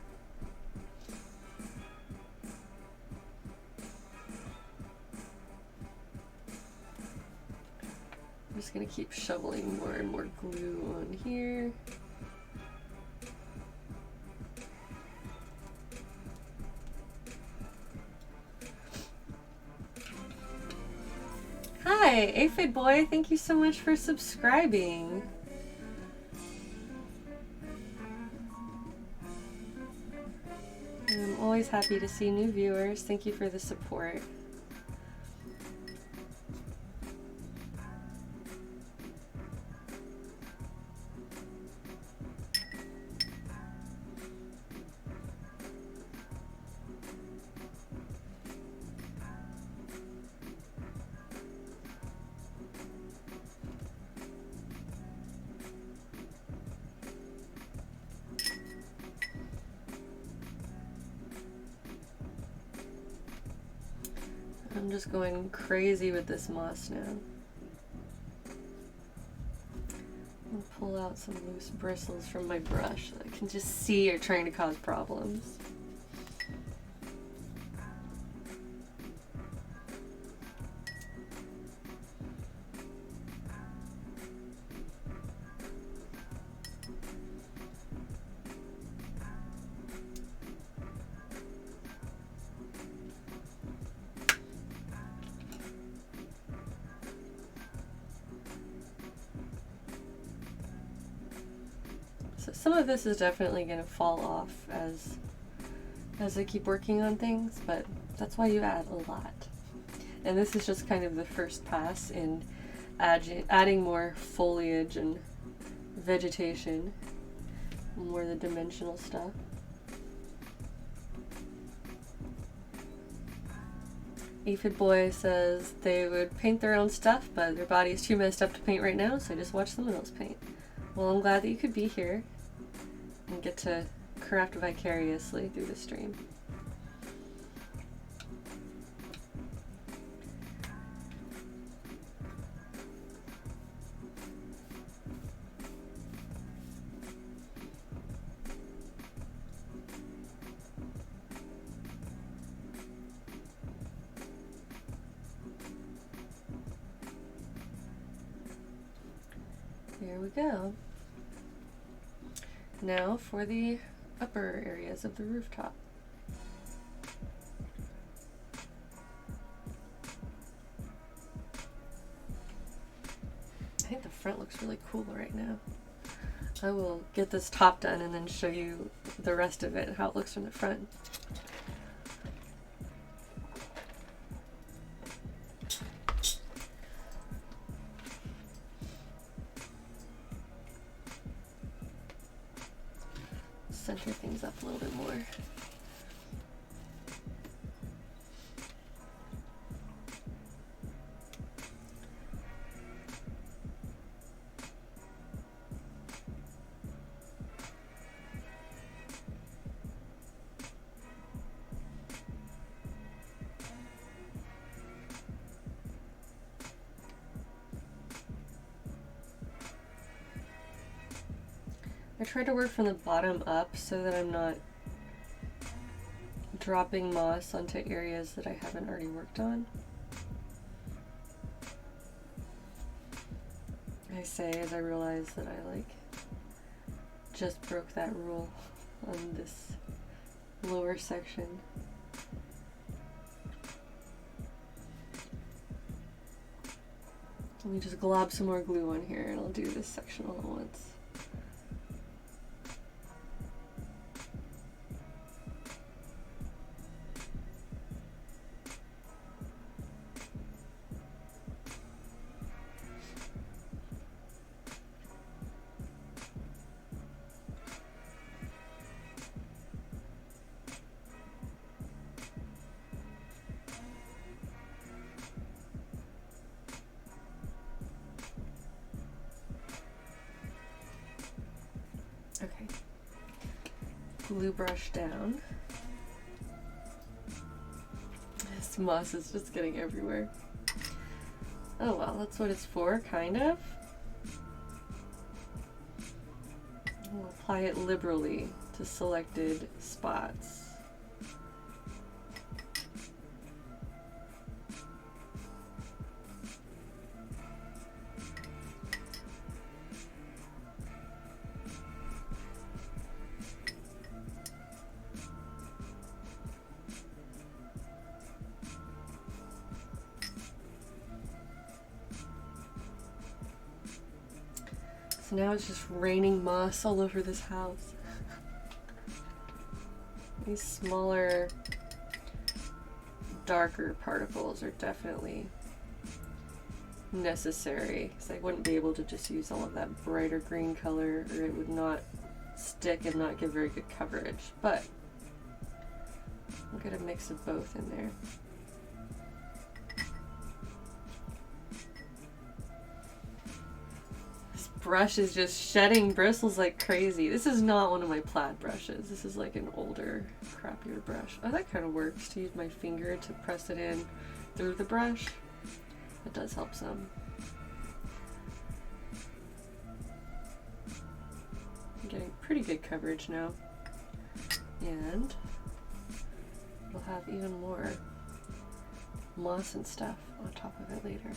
I'm just going to keep shoveling more and more glue on here. Hi, Aphid Boy, thank you so much for subscribing. I'm always happy to see new viewers. Thank you for the support. I'm just going crazy with this moss now. I'll pull out some loose bristles from my brush that I can just see are trying to cause problems. So some of this is definitely going to fall off as I keep working on things, but that's why you add a lot. And this is just kind of the first pass in adding more foliage and vegetation, more of the dimensional stuff. Aphid Boy says they would paint their own stuff, but their body is too messed up to paint right now, so just watch someone else paint. Well, I'm glad that you could be here and get to craft vicariously through the stream. There we go. Now for the upper areas of the rooftop. I think the front looks really cool right now. I will get this top done and then show you the rest of it, how it looks from the front. Center things up a little bit more. I try to work from the bottom up so that I'm not dropping moss onto areas that I haven't already worked on. I say as I realize that I just broke that rule on this lower section. Let me just glob some more glue on here and I'll do this section all at once. Okay, glue brush down. This moss is just getting everywhere. Oh well, that's what it's for, kind of. We'll apply it liberally to selected spots. So now it's just raining moss all over this house. These smaller, darker particles are definitely necessary because I wouldn't be able to just use all of that brighter green color or it would not stick and not give very good coverage. But I'll get a mix of both in there. Brush is just shedding bristles like crazy. This is not one of my plaid brushes. This is like an older, crappier brush. Oh, that kind of works, to use my finger to press it in through the brush, it does help some. I'm getting pretty good coverage now, and we'll have even more moss and stuff on top of it later.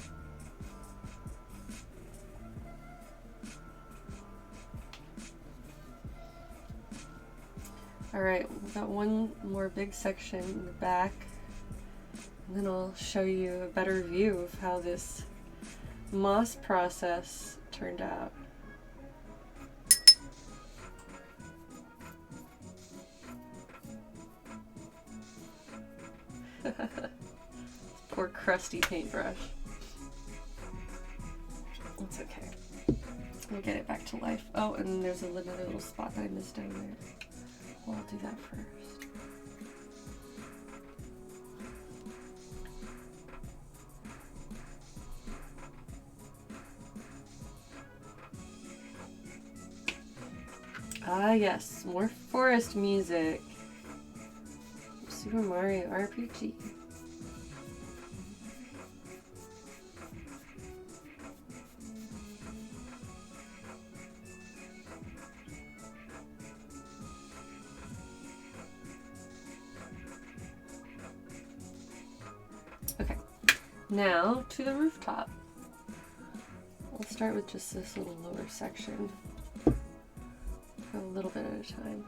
Alright, we've got one more big section in the back, and then I'll show you a better view of how this moss process turned out. Poor crusty paintbrush. That's okay. We'll get it back to life. Oh, and there's another little spot that I missed down there. Well, I'll do that first. Ah yes, more forest music. Super Mario RPG. Okay, now to the rooftop. We'll start with just this little lower section. Go a little bit at a time.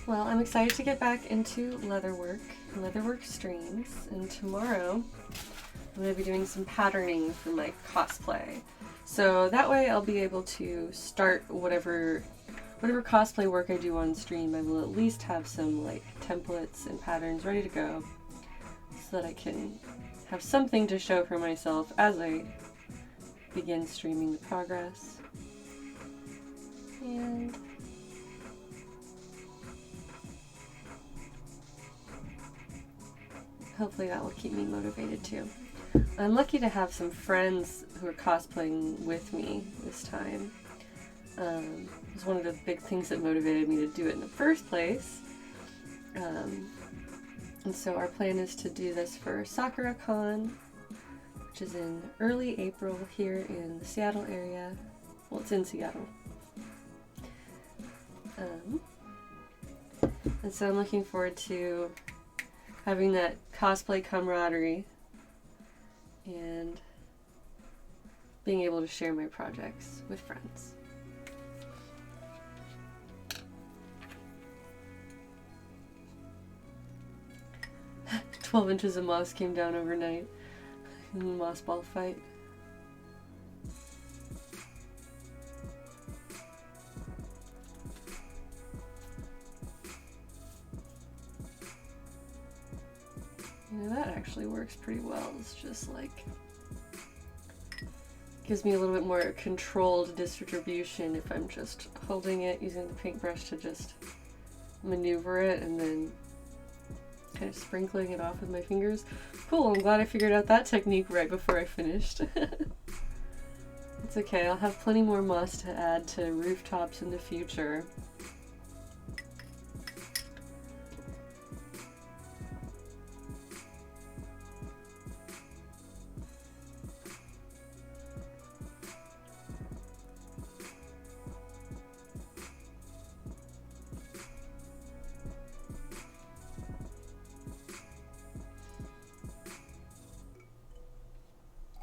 Well, I'm excited to get back into leatherwork streams, and tomorrow I'm going to be doing some patterning for my cosplay. So that way I'll be able to start whatever cosplay work I do on stream. I will at least have some like templates and patterns ready to go so that I can have something to show for myself as I begin streaming the progress. And hopefully that will keep me motivated too. I'm lucky to have some friends who are cosplaying with me this time. It was one of the big things that motivated me to do it in the first place. And so our plan is to do this for SakuraCon, which is in early April here in the Seattle area. Well, it's in Seattle. And so I'm looking forward to having that cosplay camaraderie and being able to share my projects with friends. "12 inches of moss came down overnight in the moss ball fight." You know, that actually works pretty well. It's just like, gives me a little bit more controlled distribution if I'm just holding it, using the paintbrush to just maneuver it, and then kind of sprinkling it off with my fingers. Cool, I'm glad I figured out that technique right before I finished. It's okay, I'll have plenty more moss to add to rooftops in the future.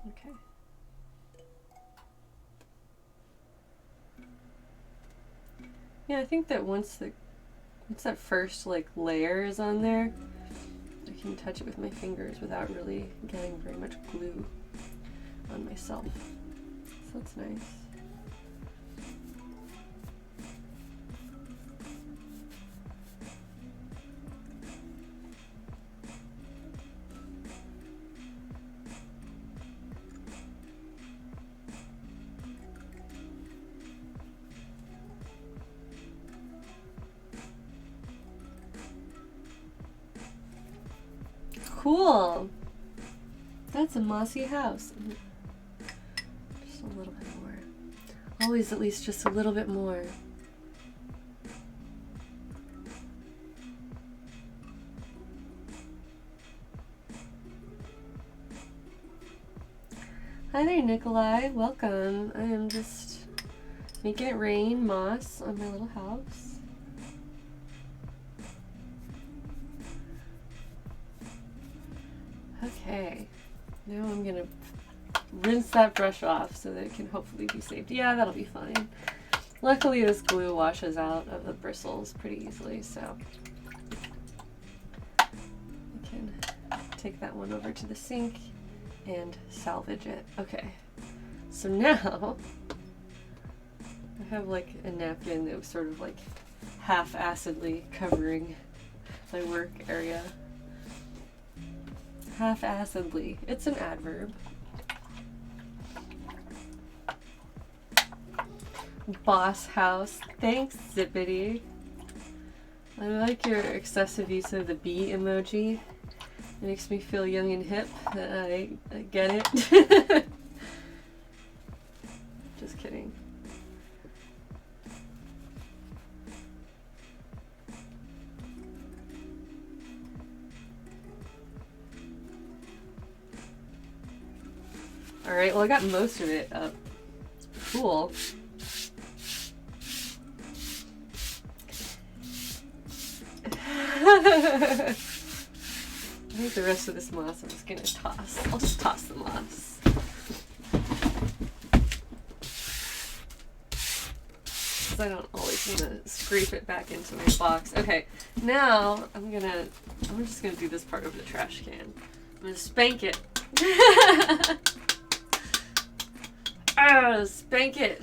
Okay. Yeah, I think that once that first like layer is on there, I can touch it with my fingers without really getting very much glue on myself. So that's nice. cool. That's a mossy house. Just a little bit more. Always at least just a little bit more. Hi there, Nikolai. Welcome. I am just making it rain moss on my little house. Okay. Now I'm gonna rinse that brush off so that it can hopefully be saved. Yeah, that'll be fine. Luckily this glue washes out of the bristles pretty easily, so I can take that one over to the sink and salvage it. Okay, so now I have like a napkin that was sort of like half-assedly covering my work area. Half-assedly. It's an adverb. Boss house. Thanks, Zippity. I like your excessive use of the bee emoji. It makes me feel young and hip. I get it. Just kidding. Alright, well I got most of it up. Cool. I think the rest of this moss I'm just gonna toss. I'll just toss the moss. Because I don't always want to scrape it back into my box. Okay, now I'm just gonna do this part of the trash can. I'm gonna spank it. Oh, spank it.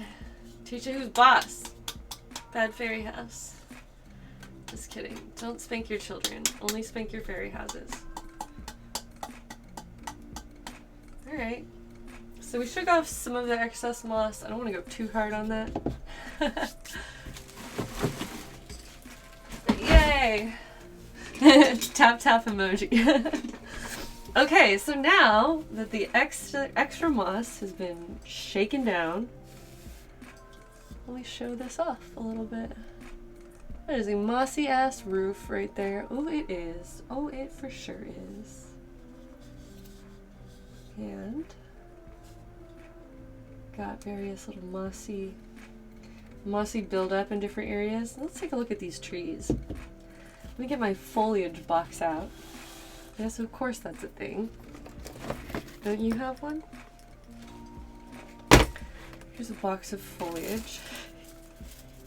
Teach it who's boss. Bad fairy house. Just kidding. Don't spank your children. Only spank your fairy houses. Alright. So we shook off some of the excess moss. I don't want to go too hard on that. Yay! Tap tap emoji. Okay, so now that the extra moss has been shaken down, let me show this off a little bit. That is a mossy ass roof right there. Oh, it is. Oh, it for sure is. And got various little mossy buildup in different areas. Let's take a look at these trees. Let me get my foliage box out. Yes, of course that's a thing. Don't you have one? Here's a box of foliage.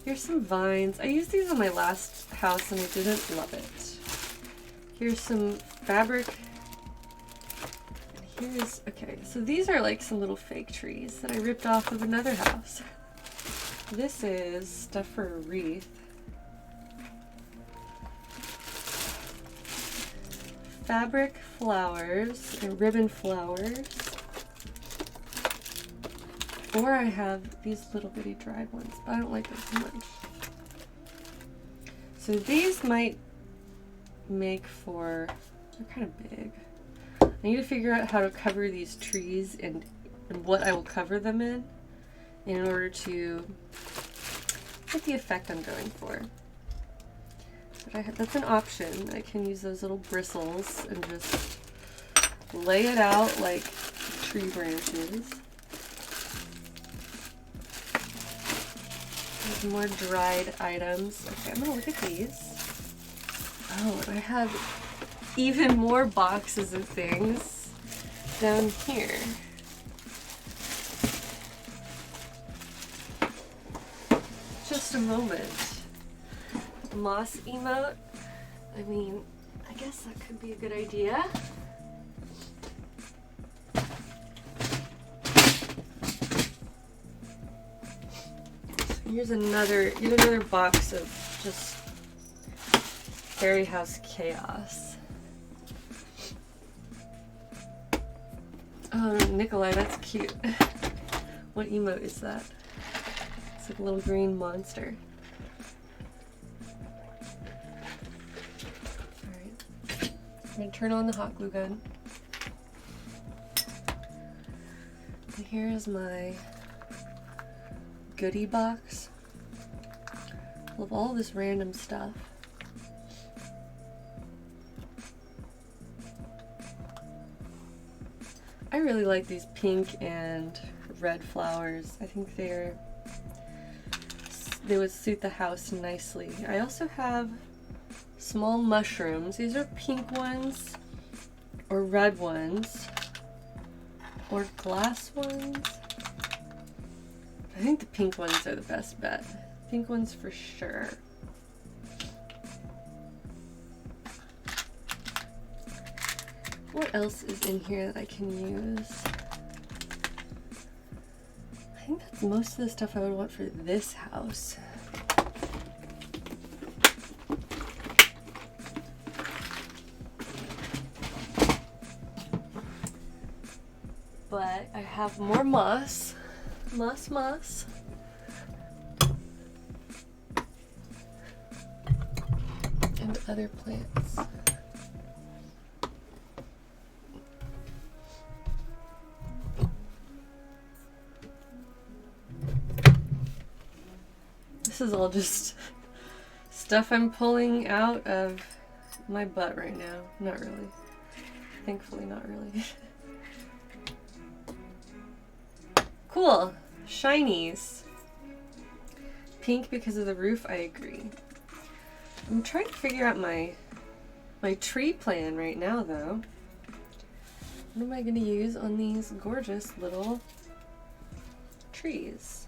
Here's some vines. I used these on my last house and I didn't love it. Here's some fabric. And here's, okay, so these are like some little fake trees that I ripped off of another house. This is stuff for a wreath. Fabric flowers and ribbon flowers. Or I have these little bitty dried ones, but I don't like them too much. So these might make for, they're kind of big. I need to figure out how to cover these trees and what I will cover them in order to get the effect I'm going for. But that's an option. I can use those little bristles and just lay it out like tree branches. There's more dried items. Okay, I'm gonna look at these. Oh, and I have even more boxes of things down here. Just a moment. Moss emote. I mean, I guess that could be a good idea. Here's another box of just fairy house chaos. Oh, Nikolai, that's cute. What emote is that? It's like a little green monster. gonna turn on the hot glue gun. And here is my goodie box of all this random stuff. I really like these pink and red flowers. I think they would suit the house nicely. I also have small mushrooms. These are pink ones or red ones or glass ones. I think the pink ones are the best bet. Pink ones for sure. What else is in here that I can use? I think that's most of the stuff I would want for this house. But I have more moss. Moss. And other plants. This is all just stuff I'm pulling out of my butt right now. Not really. Thankfully, not really. Cool. Shinies. Pink because of the roof, I agree. I'm trying to figure out my tree plan right now, though. What am I going to use on these gorgeous little trees?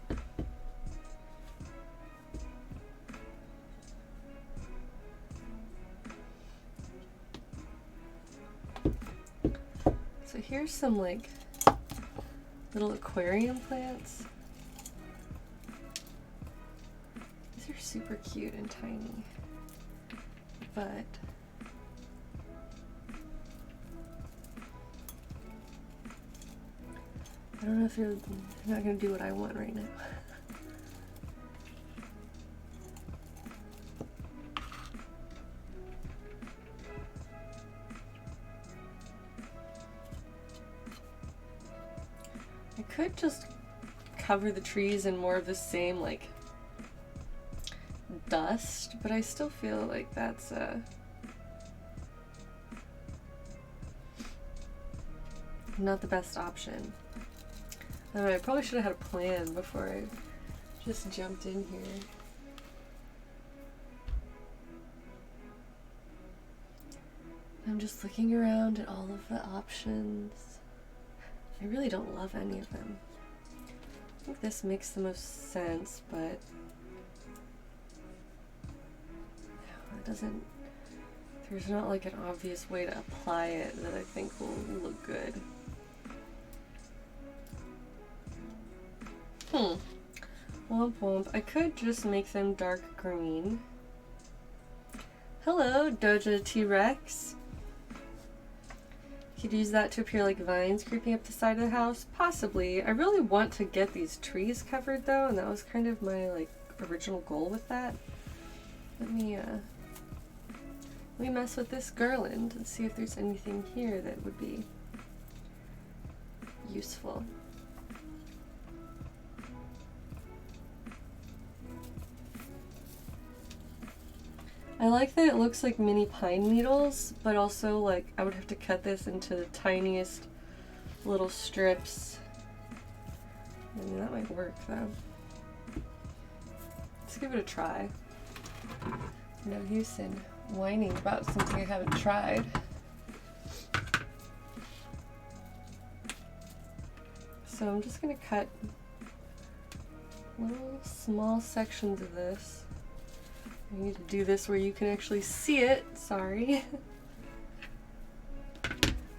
So here's some like little aquarium plants. These are super cute and tiny, but I don't know if they're not going to do what I want right now. I could just cover the trees in more of the same like dust, but I still feel like that's not the best option. I don't know, I probably should have had a plan before I just jumped in here. I'm just looking around at all of the options. I really don't love any of them. I think this makes the most sense, but it doesn't, there's not like an obvious way to apply it that I think will look good. Womp womp. I could just make them dark green. Hello, Doja T-Rex. Could use that to appear like vines creeping up the side of the house? Possibly. I really want to get these trees covered though, and that was kind of my like original goal with that. Let me mess with this garland and see if there's anything here that would be useful. I like that it looks like mini pine needles, but also like I would have to cut this into the tiniest little strips. I mean, that might work though. Let's give it a try. No use in whining about something I haven't tried. So I'm just gonna cut little small sections of this. I need to do this where you can actually see it. Sorry.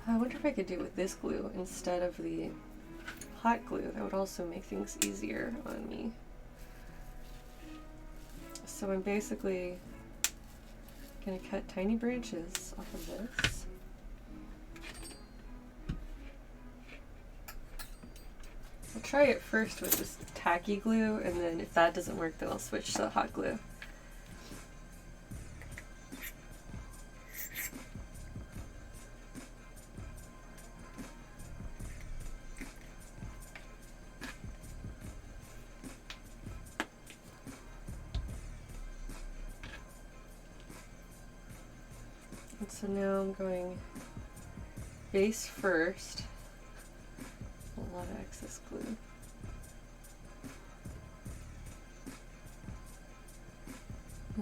I wonder if I could do it with this glue instead of the hot glue. That would also make things easier on me. So I'm basically going to cut tiny branches off of this. I'll try it first with this tacky glue, and then if that doesn't work, then I'll switch to the hot glue. So now I'm going base first. A lot of excess glue.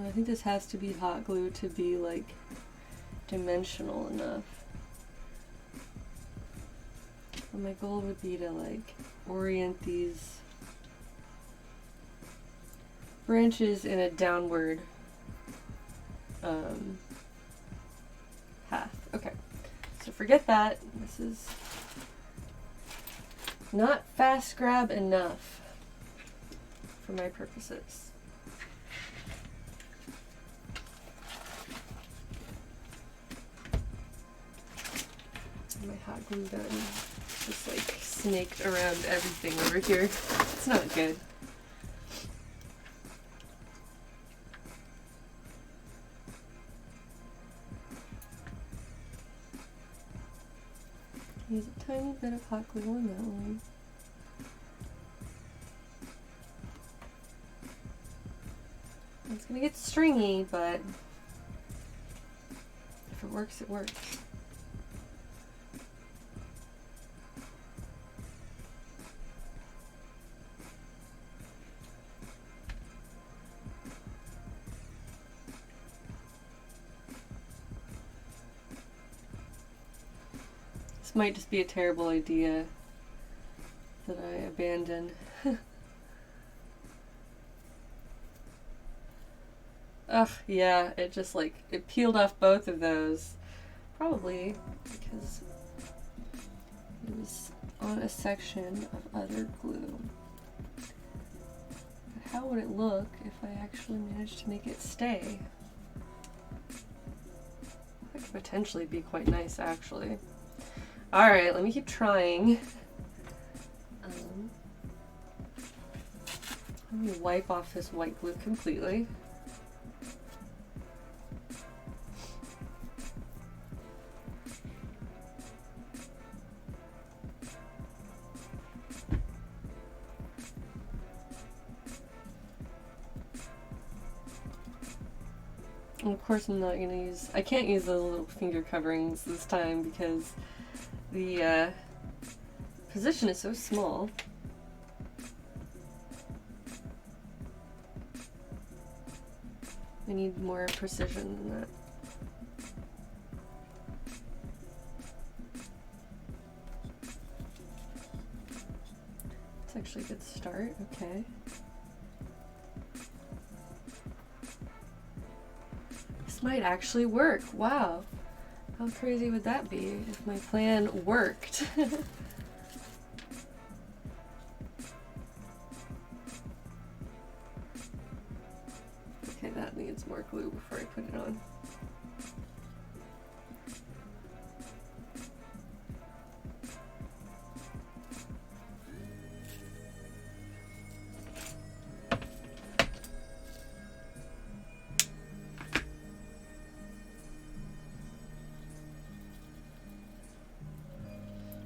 I think this has to be hot glue to be like dimensional enough. And my goal would be to like orient these branches in a downward path. Okay, so forget that. This is not fast grab enough for my purposes. My hot glue gun just like snaked around everything over here. It's not good. Use a tiny bit of hot glue on that one. It's gonna get stringy, but if it works, it works. This might just be a terrible idea that I abandoned. Ugh, yeah, it just like, it peeled off both of those. Probably because it was on a section of other glue. But how would it look if I actually managed to make it stay? That could potentially be quite nice, actually. Alright, let me keep trying. Let me wipe off this white glue completely. And of course I'm not going to use, I can't use the little finger coverings this time because the position is so small. I need more precision than that. It's actually a good start, okay. This might actually work, wow. How crazy would that be if my plan worked? Okay, that needs more glue before I put it on.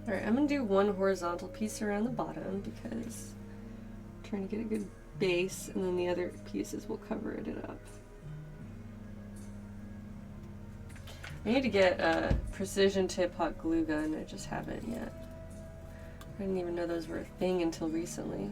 Alright, I'm going to do one horizontal piece around the bottom because I'm trying to get a good base, and then the other pieces will cover it up. I need to get a precision tip hot glue gun, I just haven't yet. I didn't even know those were a thing until recently.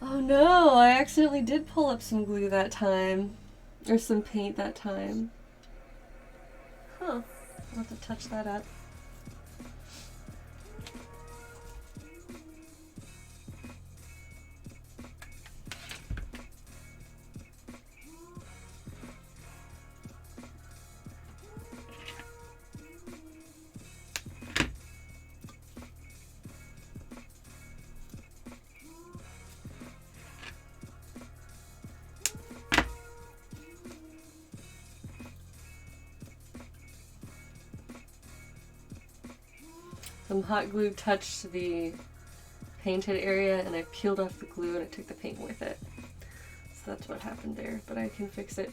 Oh no, I accidentally did pull up some glue that time. Or some paint that time. Huh. I'll have to touch that up. some hot glue touched the painted area and I peeled off the glue and I took the paint with it. So that's what happened there, but I can fix it.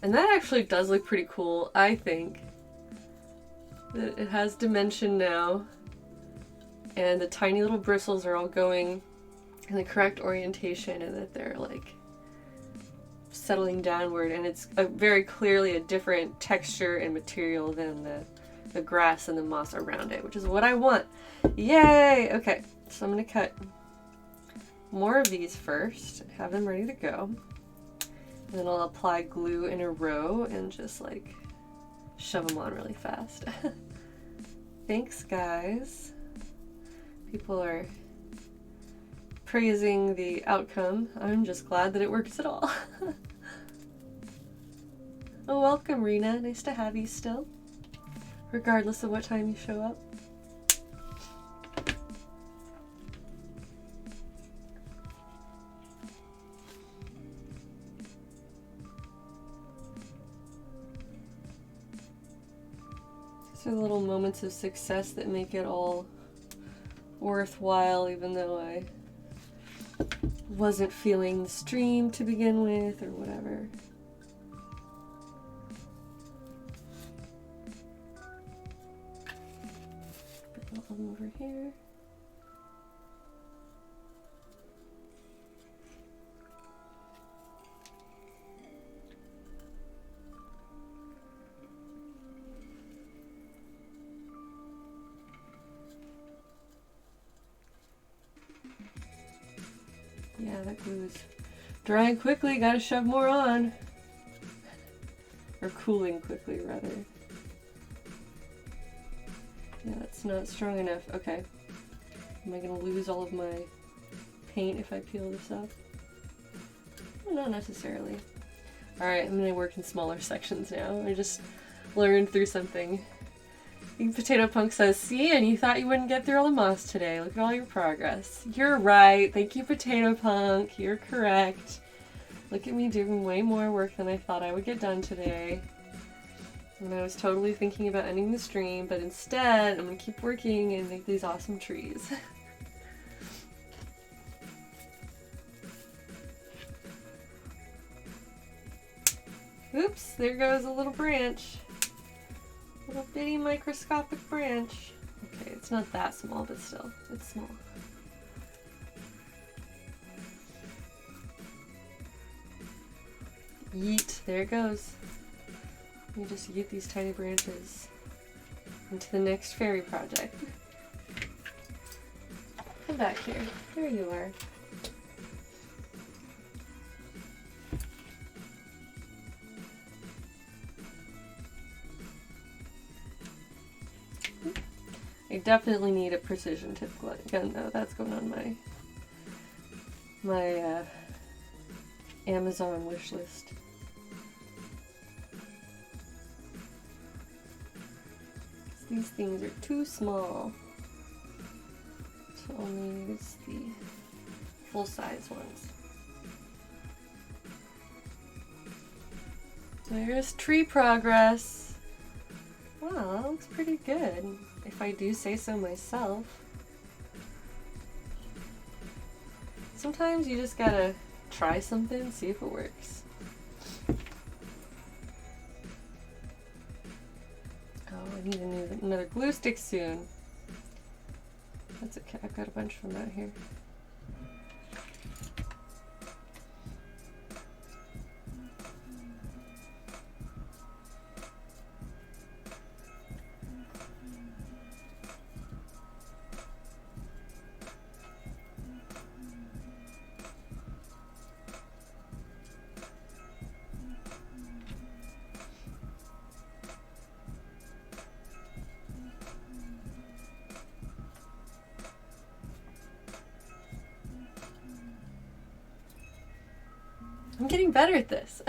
And that actually does look pretty cool, I think. It has dimension now, and the tiny little bristles are all going in the correct orientation, and that they're like settling downward, and it's very clearly a different texture and material than the grass and the moss around it, which is what I want. Yay! Okay, so I'm gonna cut more of these first, have them ready to go. And then I'll apply glue in a row and just like shove them on really fast. Thanks, guys. People are praising the outcome. I'm just glad that it works at all. Oh, welcome, Rena. Nice to have you still, regardless of what time you show up. These are the little moments of success that make it all worthwhile, even though I wasn't feeling the stream to begin with or whatever. Put them over here. Yeah, that glue is drying quickly, gotta shove more on. Or cooling quickly, rather. Yeah, that's not strong enough. Okay. Am I gonna lose all of my paint if I peel this off? Well, not necessarily. Alright, I'm gonna work in smaller sections now. I just learned through something. Potato Punk says, see, and you thought you wouldn't get through all the moss today. Look at all your progress. You're right. Thank you, Potato Punk. You're correct. Look at me doing way more work than I thought I would get done today. And I was totally thinking about ending the stream, but instead, I'm going to keep working and make these awesome trees. Oops, there goes a little branch. Little bitty microscopic branch. Okay, it's not that small, but still, it's small. Yeet, there it goes. You just yeet these tiny branches into the next fairy project. Come back here. There you are. I definitely need a precision tip gun though. That's going on my Amazon wish list. These things are too small. So I'll use the full-size ones. There's tree progress. Wow, that looks pretty good, if I do say so myself. Sometimes you just gotta try something, see if it works. Oh, I need another glue stick soon. That's okay, I've got a bunch of them out here. I'm getting better at this.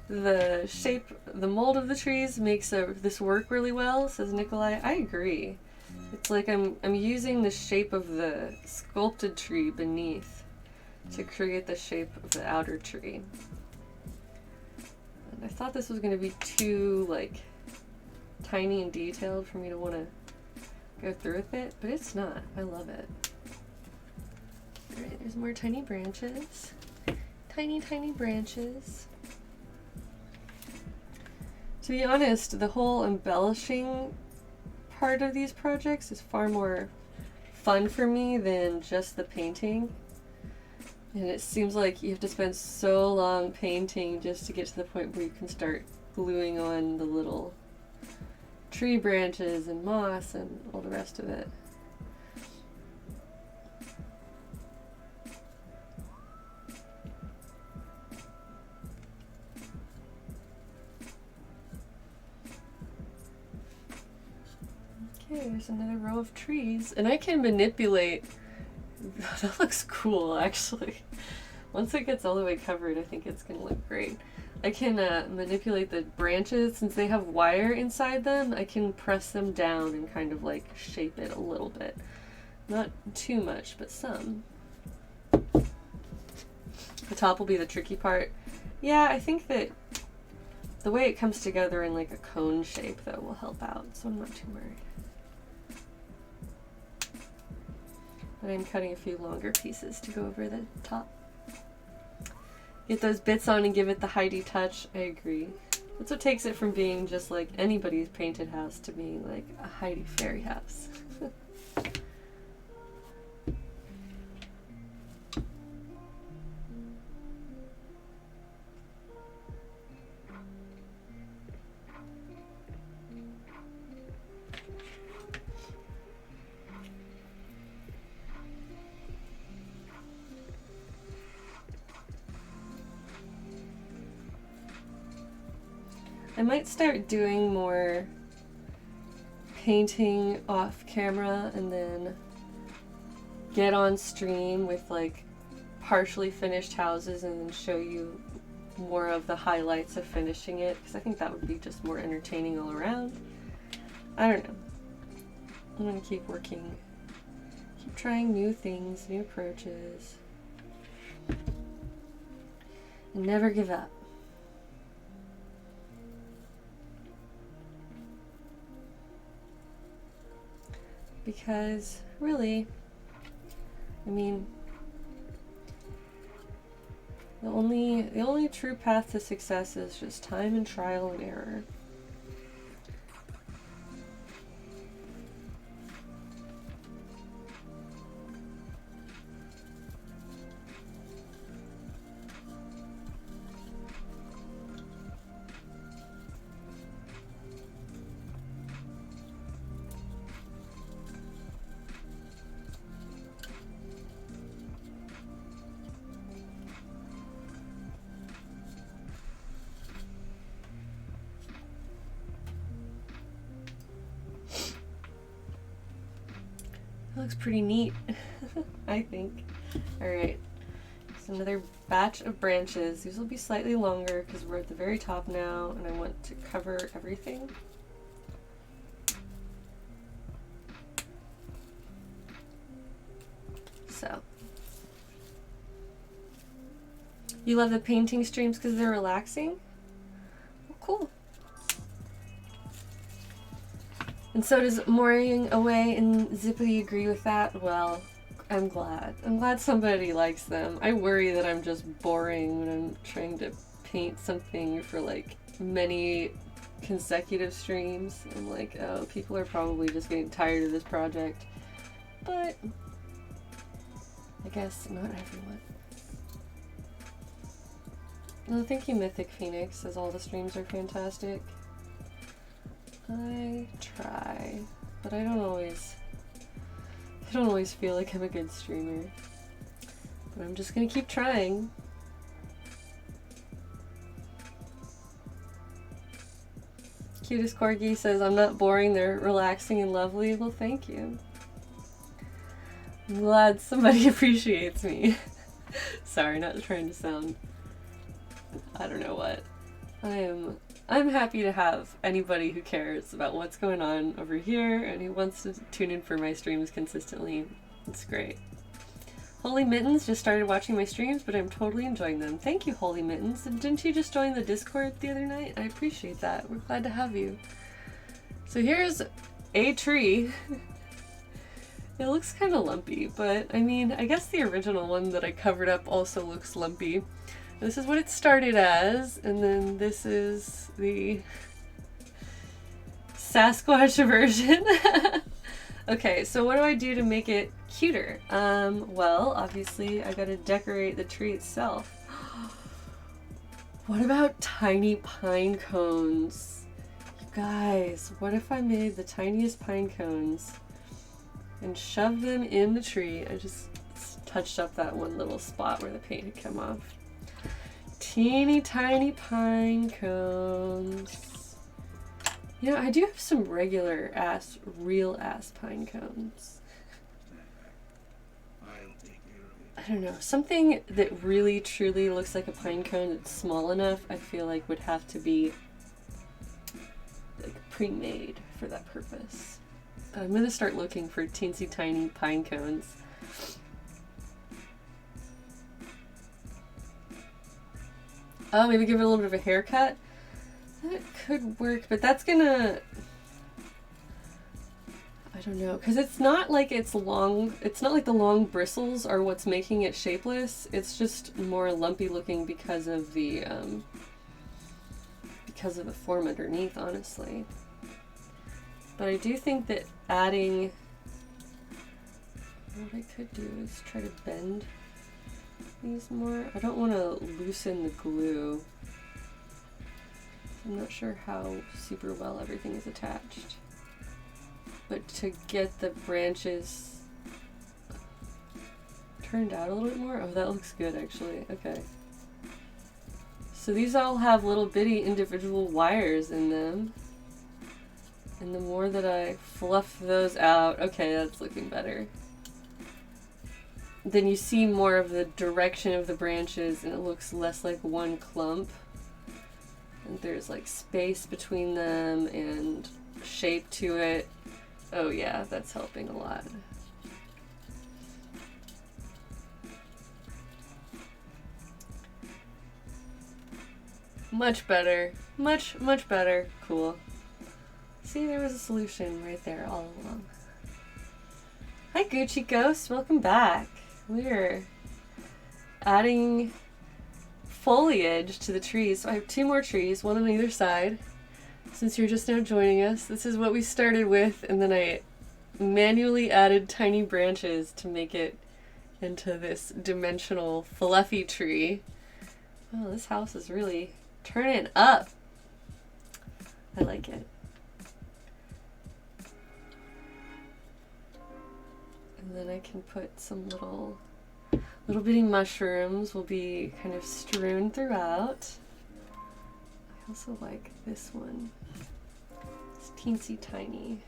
The shape, the mold of the trees makes this work really well, says Nikolai. I agree. It's like I'm using the shape of the sculpted tree beneath to create the shape of the outer tree. And I thought this was going to be too, like, tiny and detailed for me to want to go through with it, but it's not. I love it. Alright, there's more tiny branches. Tiny, tiny branches. To be honest, the whole embellishing part of these projects is far more fun for me than just the painting. And it seems like you have to spend so long painting just to get to the point where you can start gluing on the little tree branches and moss and all the rest of it. Okay, there's another row of trees, and I can manipulate. That looks cool, actually. Once it gets all the way covered, I think it's gonna look great. I can manipulate the branches. Since they have wire inside them, I can press them down and kind of like shape it a little bit. Not too much, but some. The top will be the tricky part. Yeah, I think that the way it comes together in like a cone shape, though, will help out, so I'm not too worried. And I'm cutting a few longer pieces to go over the top. Get those bits on and give it the Heidi touch. I agree. That's what takes it from being just like anybody's painted house to being like a Heidi fairy house. I might start doing more painting off camera and then get on stream with like partially finished houses and then show you more of the highlights of finishing it, because I think that would be just more entertaining all around. I don't know. I'm gonna keep working, keep trying new things, new approaches, and never give up. Because really, I mean, the only true path to success is just time and trial and error. That looks pretty neat, I think. Alright, so another batch of branches. These will be slightly longer because we're at the very top now and I want to cover everything. So, you love the painting streams because they're relaxing? Well, cool. And so does Mooring Away and Zippity agree with that? Well, I'm glad. I'm glad somebody likes them. I worry that I'm just boring when I'm trying to paint something for like many consecutive streams. I'm like, oh, people are probably just getting tired of this project. But I guess not everyone. Well, thank you, Mythic Phoenix, says all the streams are fantastic. I try, but I don't always feel like I'm a good streamer. But I'm just gonna keep trying. Cutest Corgi says, I'm not boring, they're relaxing and lovely. Well, thank you. I'm glad somebody appreciates me. Sorry, not trying to sound, I don't know what. I'm happy to have anybody who cares about what's going on over here and who wants to tune in for my streams consistently. It's great. Holy Mittens just started watching my streams, but I'm totally enjoying them. Thank you, Holy Mittens. And didn't you just join the Discord the other night? I appreciate that. We're glad to have you. So here's a tree. It looks kind of lumpy, but I mean, I guess the original one that I covered up also looks lumpy. This is what it started as, and then this is the Sasquatch version. Okay, so what do I do to make it cuter? Well, obviously I gotta decorate the tree itself. What about tiny pine cones? You guys, what if I made the tiniest pine cones and shoved them in the tree? I just touched up that one little spot where the paint had come off. Teeny tiny pine cones. You know, I do have some regular ass, real ass pine cones. I don't know, something that really truly looks like a pine cone that's small enough, I feel like would have to be like pre-made for that purpose. I'm gonna start looking for teensy tiny pine cones. Oh, maybe give it a little bit of a haircut? That could work, but that's gonna... I don't know, because it's not like it's long, it's not like the long bristles are what's making it shapeless. It's just more lumpy looking because of the form underneath, honestly. But I do think that adding, what I could do is try to bend these more. I don't want to loosen the glue. I'm not sure how super well everything is attached. But to get the branches turned out a little bit more. Oh, that looks good actually. Okay. So these all have little bitty individual wires in them. And the more that I fluff those out, okay, that's looking better. Then you see more of the direction of the branches and it looks less like one clump. And there's like space between them and shape to it. Oh yeah, that's helping a lot. Much better. Much, much better. Cool. See, there was a solution right there all along. Hi Gucci Ghost, welcome back. We're adding foliage to the trees. So I have 2 more trees, one on either side. Since you're just now joining us, this is what we started with, and then I manually added tiny branches to make it into this dimensional fluffy tree. Oh, this house is really turning up. I like it. And then I can put some little bitty mushrooms will be kind of strewn throughout. I also like this one. It's teensy tiny.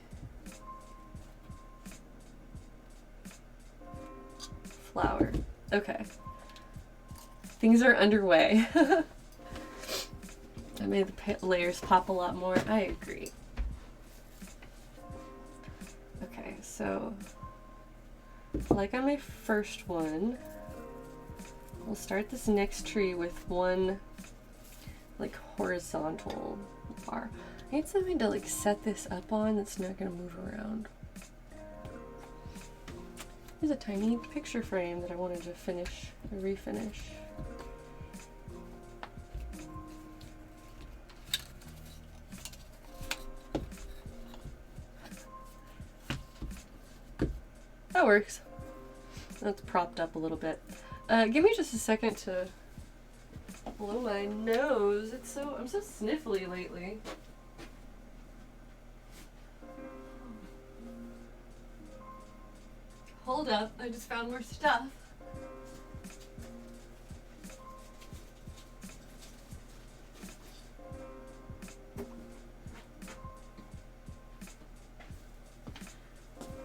Flower. Okay. Things are underway. I made the layers pop a lot more. I agree. Okay, so like on my first one, we'll start this next tree with one like horizontal bar. I need something to like set this up on that's not gonna move around. There's a tiny picture frame that I wanted to refinish. That works. That's propped up a little bit. Give me just a second to blow my nose. I'm so sniffly lately. Hold up, I just found more stuff.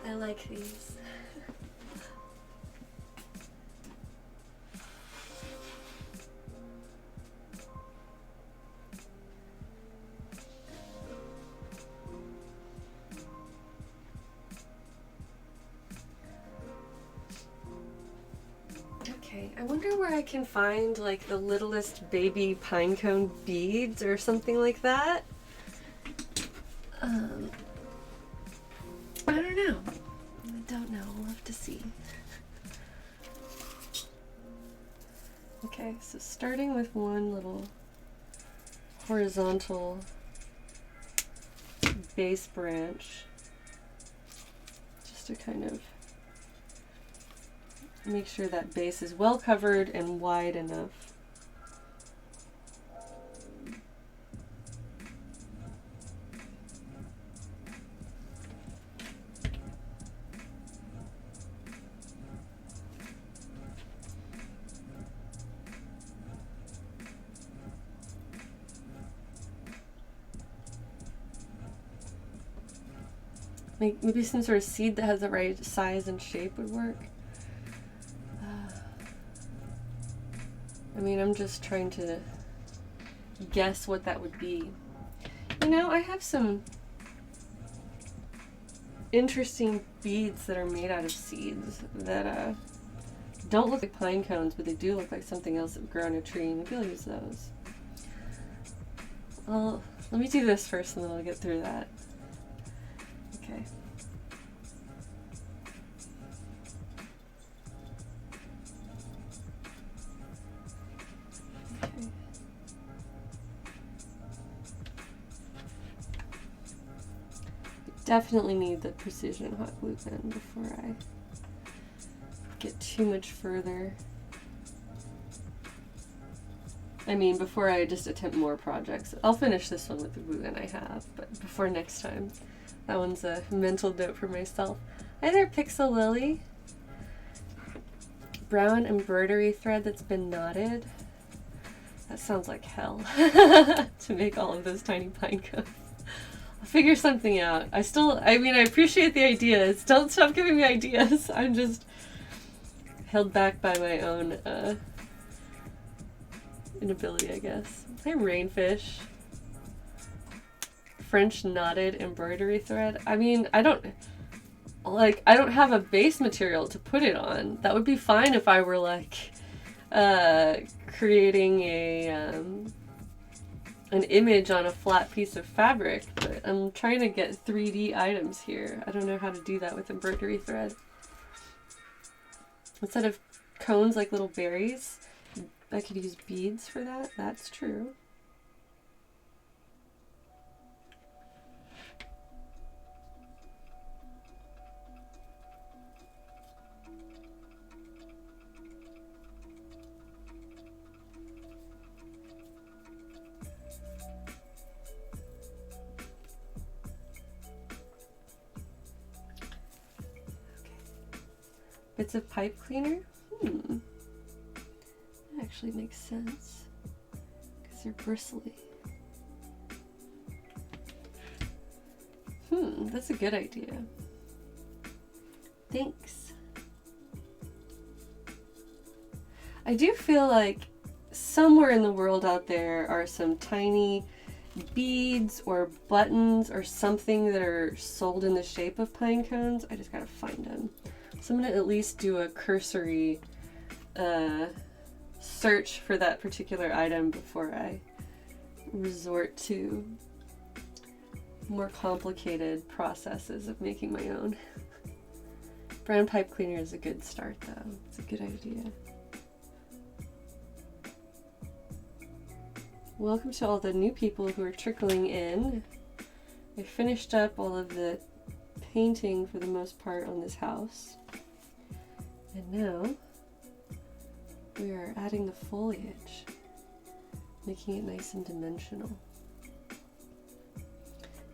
I like these. Okay, I wonder where I can find like the littlest baby pinecone beads or something like that. I don't know. I don't know. We'll have to see. Okay, so starting with one little horizontal base branch, just to kind of make sure that base is well covered and wide enough. Maybe some sort of seed that has the right size and shape would work. I mean, I'm just trying to guess what that would be. You know, I have some interesting beads that are made out of seeds that don't look like pine cones, but they do look like something else that would grow on a tree, and maybe I'll use those. Well, let me do this first and then I'll get through that. Okay. Definitely need the precision hot glue pen before I get too much further. I mean, before I just attempt more projects. I'll finish this one with the glue gun I have, but before next time. That one's a mental note for myself. Either Pixel Lily, brown embroidery thread that's been knotted. That sounds like hell to make all of those tiny pine cones. I'll figure something out. I mean, I appreciate the ideas. Don't stop giving me ideas. I'm just held back by my own inability, I guess. Hey, rainfish. French knotted embroidery thread. I mean, I don't have a base material to put it on. That would be fine if I were like creating an image on a flat piece of fabric, but I'm trying to get 3D items here. I don't know how to do that with embroidery thread. Instead of cones like little berries, I could use beads for that. That's true. Bits of pipe cleaner? That actually makes sense because they're bristly. That's a good idea. Thanks. I do feel like somewhere in the world out there are some tiny beads or buttons or something that are sold in the shape of pine cones. I just gotta find them. So I'm going to at least do a cursory search for that particular item before I resort to more complicated processes of making my own. Brown pipe cleaner is a good start though. It's a good idea. Welcome to all the new people who are trickling in. I finished up all of the painting for the most part on this house. And now we are adding the foliage, making it nice and dimensional.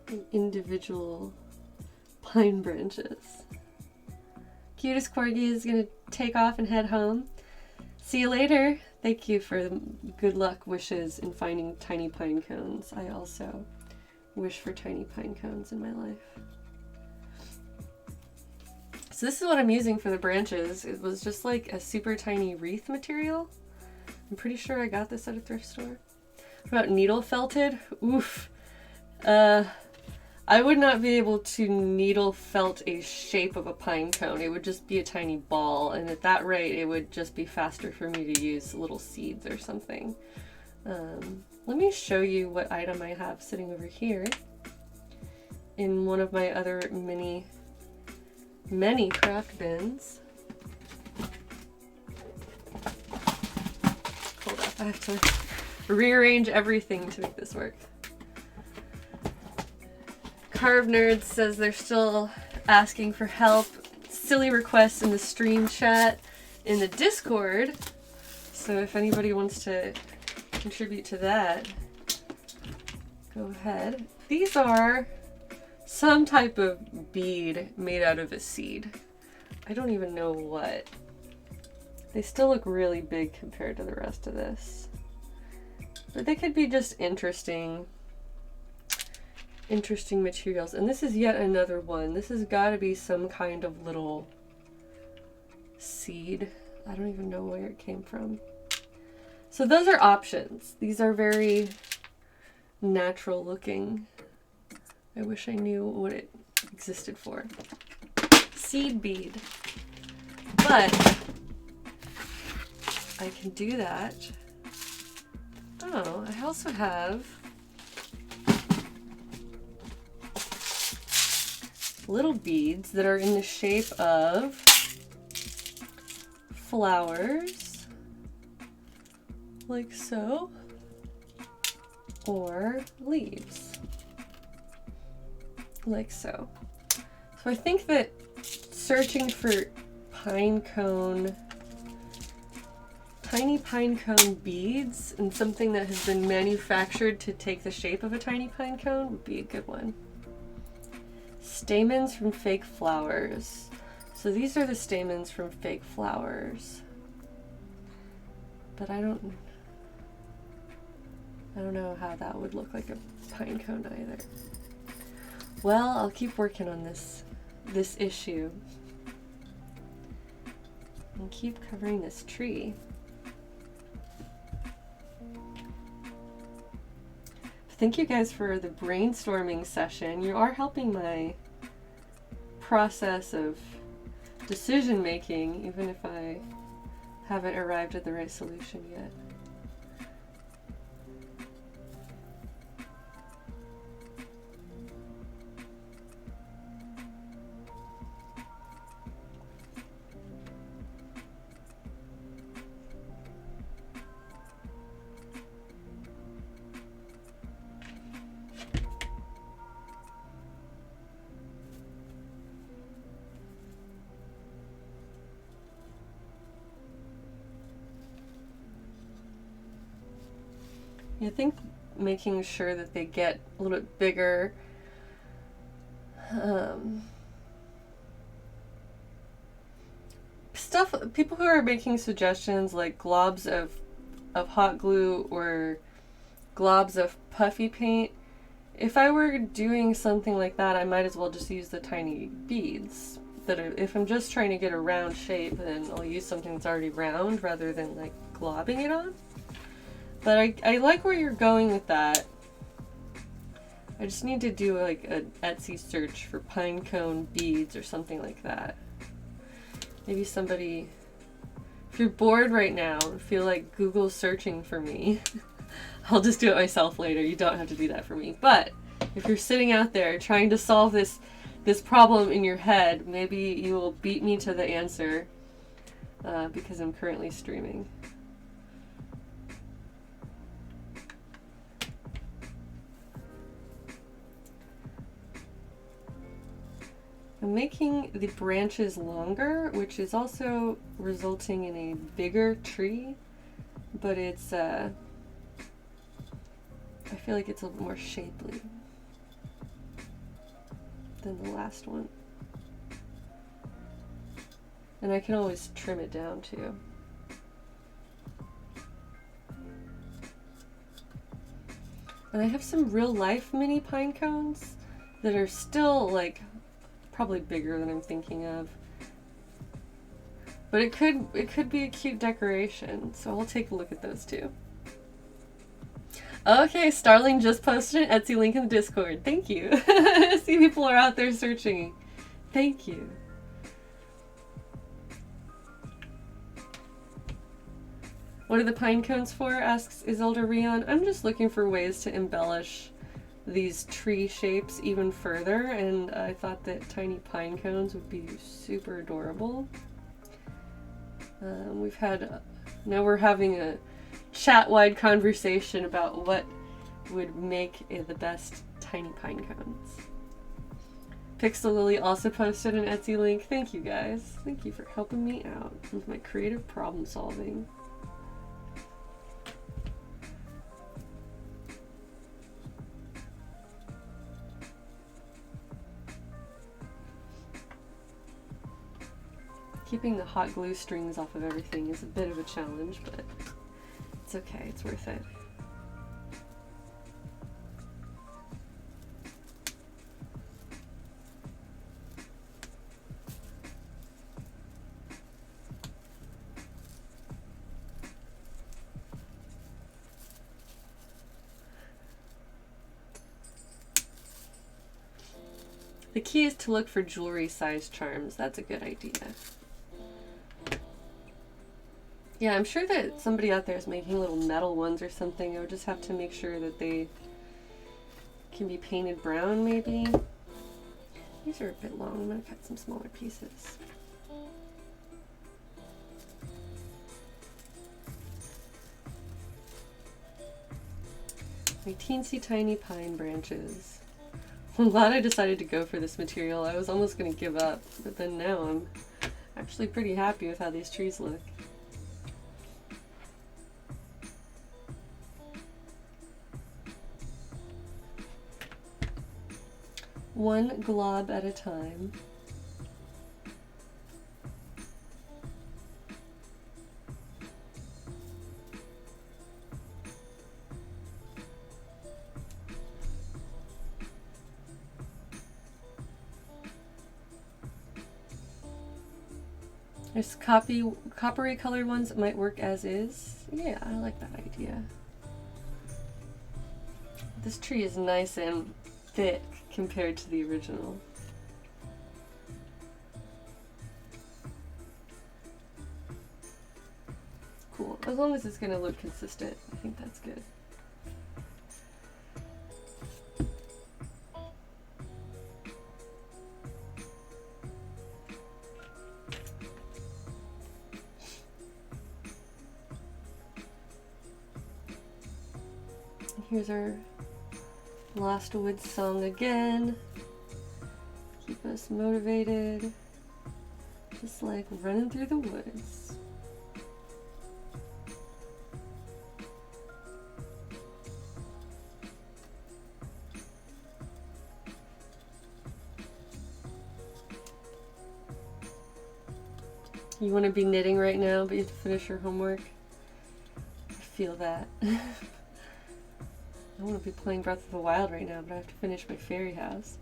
And individual pine branches. Cutest corgi is going to take off and head home. See you later. Thank you for the good luck wishes in finding tiny pine cones. I also wish for tiny pine cones in my life. So this is what I'm using for the branches. It was just like a super tiny wreath material. I'm pretty sure I got this at a thrift store. What about needle felted? Oof. I would not be able to needle felt a shape of a pine cone. It would just be a tiny ball, and at that rate it would just be faster for me to use little seeds or something. Let me show you what item I have sitting over here in one of my other mini many craft bins. Hold up, I have to rearrange everything to make this work. Carve Nerds says they're still asking for help. Silly requests in the stream chat in the Discord. So if anybody wants to contribute to that, go ahead. These are some type of bead made out of a seed. I don't even know what. They still look really big compared to the rest of this. But they could be just interesting materials. And this is yet another one. This has got to be some kind of little seed. I don't even know where it came from. So those are options. These are very natural looking. I wish I knew what it existed for. Seed bead. But I can do that. Oh, I also have little beads that are in the shape of flowers, like so, or leaves, like so. So I think that searching for pine cone, tiny pine cone beads and something that has been manufactured to take the shape of a tiny pine cone would be a good one. Stamens from fake flowers. So these are the stamens from fake flowers. But I don't know how that would look like a pine cone either. Well, I'll keep working on this issue. And keep covering this tree. Thank you guys for the brainstorming session. You are helping my process of decision making, even if I haven't arrived at the right solution yet. I think making sure that they get a little bit bigger. People who are making suggestions like globs of hot glue or globs of puffy paint, if I were doing something like that, I might as well just use the tiny beads. If I'm just trying to get a round shape, then I'll use something that's already round rather than like globbing it on. But I like where you're going with that. I just need to do like an Etsy search for pine cone beads or something like that. Maybe somebody, if you're bored right now and feel like Google's searching for me, I'll just do it myself later. You don't have to do that for me. But if you're sitting out there trying to solve this problem in your head, maybe you will beat me to the answer because I'm currently streaming. I'm making the branches longer, which is also resulting in a bigger tree, but it's, I feel like it's a little more shapely than the last one. And I can always trim it down too. And I have some real life mini pine cones that are still like probably bigger than I'm thinking of. But it could be a cute decoration, so I'll take a look at those too. Okay, Starling just posted an Etsy link in the Discord. Thank you. I see people are out there searching. Thank you. What are the pine cones for? Asks Isolde Rion. I'm just looking for ways to embellish these tree shapes even further, and I thought that tiny pine cones would be super adorable. Now we're having a chat-wide conversation about what would make the best tiny pine cones. Pixel Lily also posted an Etsy link. Thank you guys. Thank you for helping me out with my creative problem solving. Keeping the hot glue strings off of everything is a bit of a challenge, but it's okay, it's worth it. The key is to look for jewelry-sized charms. That's a good idea. Yeah, I'm sure that somebody out there is making little metal ones or something. I would just have to make sure that they can be painted brown, maybe. These are a bit long. I'm going to cut some smaller pieces. My teensy tiny pine branches. I'm glad I decided to go for this material. I was almost going to give up, but then now I'm actually pretty happy with how these trees look. One glob at a time. There's coppery colored ones that might work as is. Yeah, I like that idea. This tree is nice and thick compared to the original. Cool. As long as it's going to look consistent, I think that's good. Here's our Lost Woods song again. Keep us motivated. Just like running through the woods. You want to be knitting right now, but you have to finish your homework? I feel that. I want to be playing Breath of the Wild right now, but I have to finish my fairy house.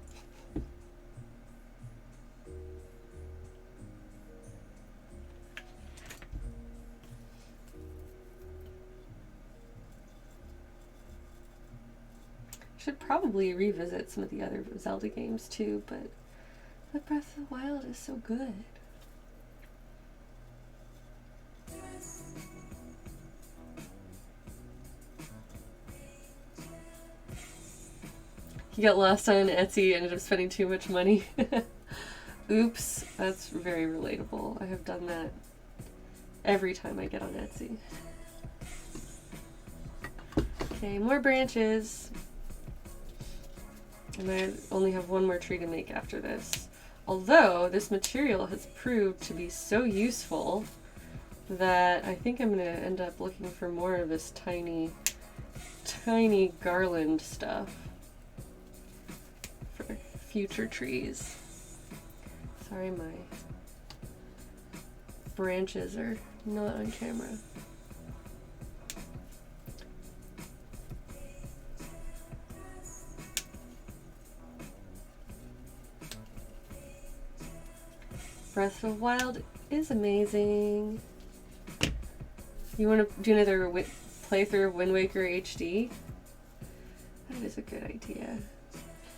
Should probably revisit some of the other Zelda games too, but Breath of the Wild is so good. He got lost on Etsy, ended up spending too much money. Oops, that's very relatable. I have done that every time I get on Etsy. Okay, more branches. And I only have one more tree to make after this. Although this material has proved to be so useful that I think I'm going to end up looking for more of this tiny garland stuff for future trees. Sorry, my branches are not on camera. Breath of the Wild is amazing. You want to do another playthrough of Wind Waker HD? That is a good idea.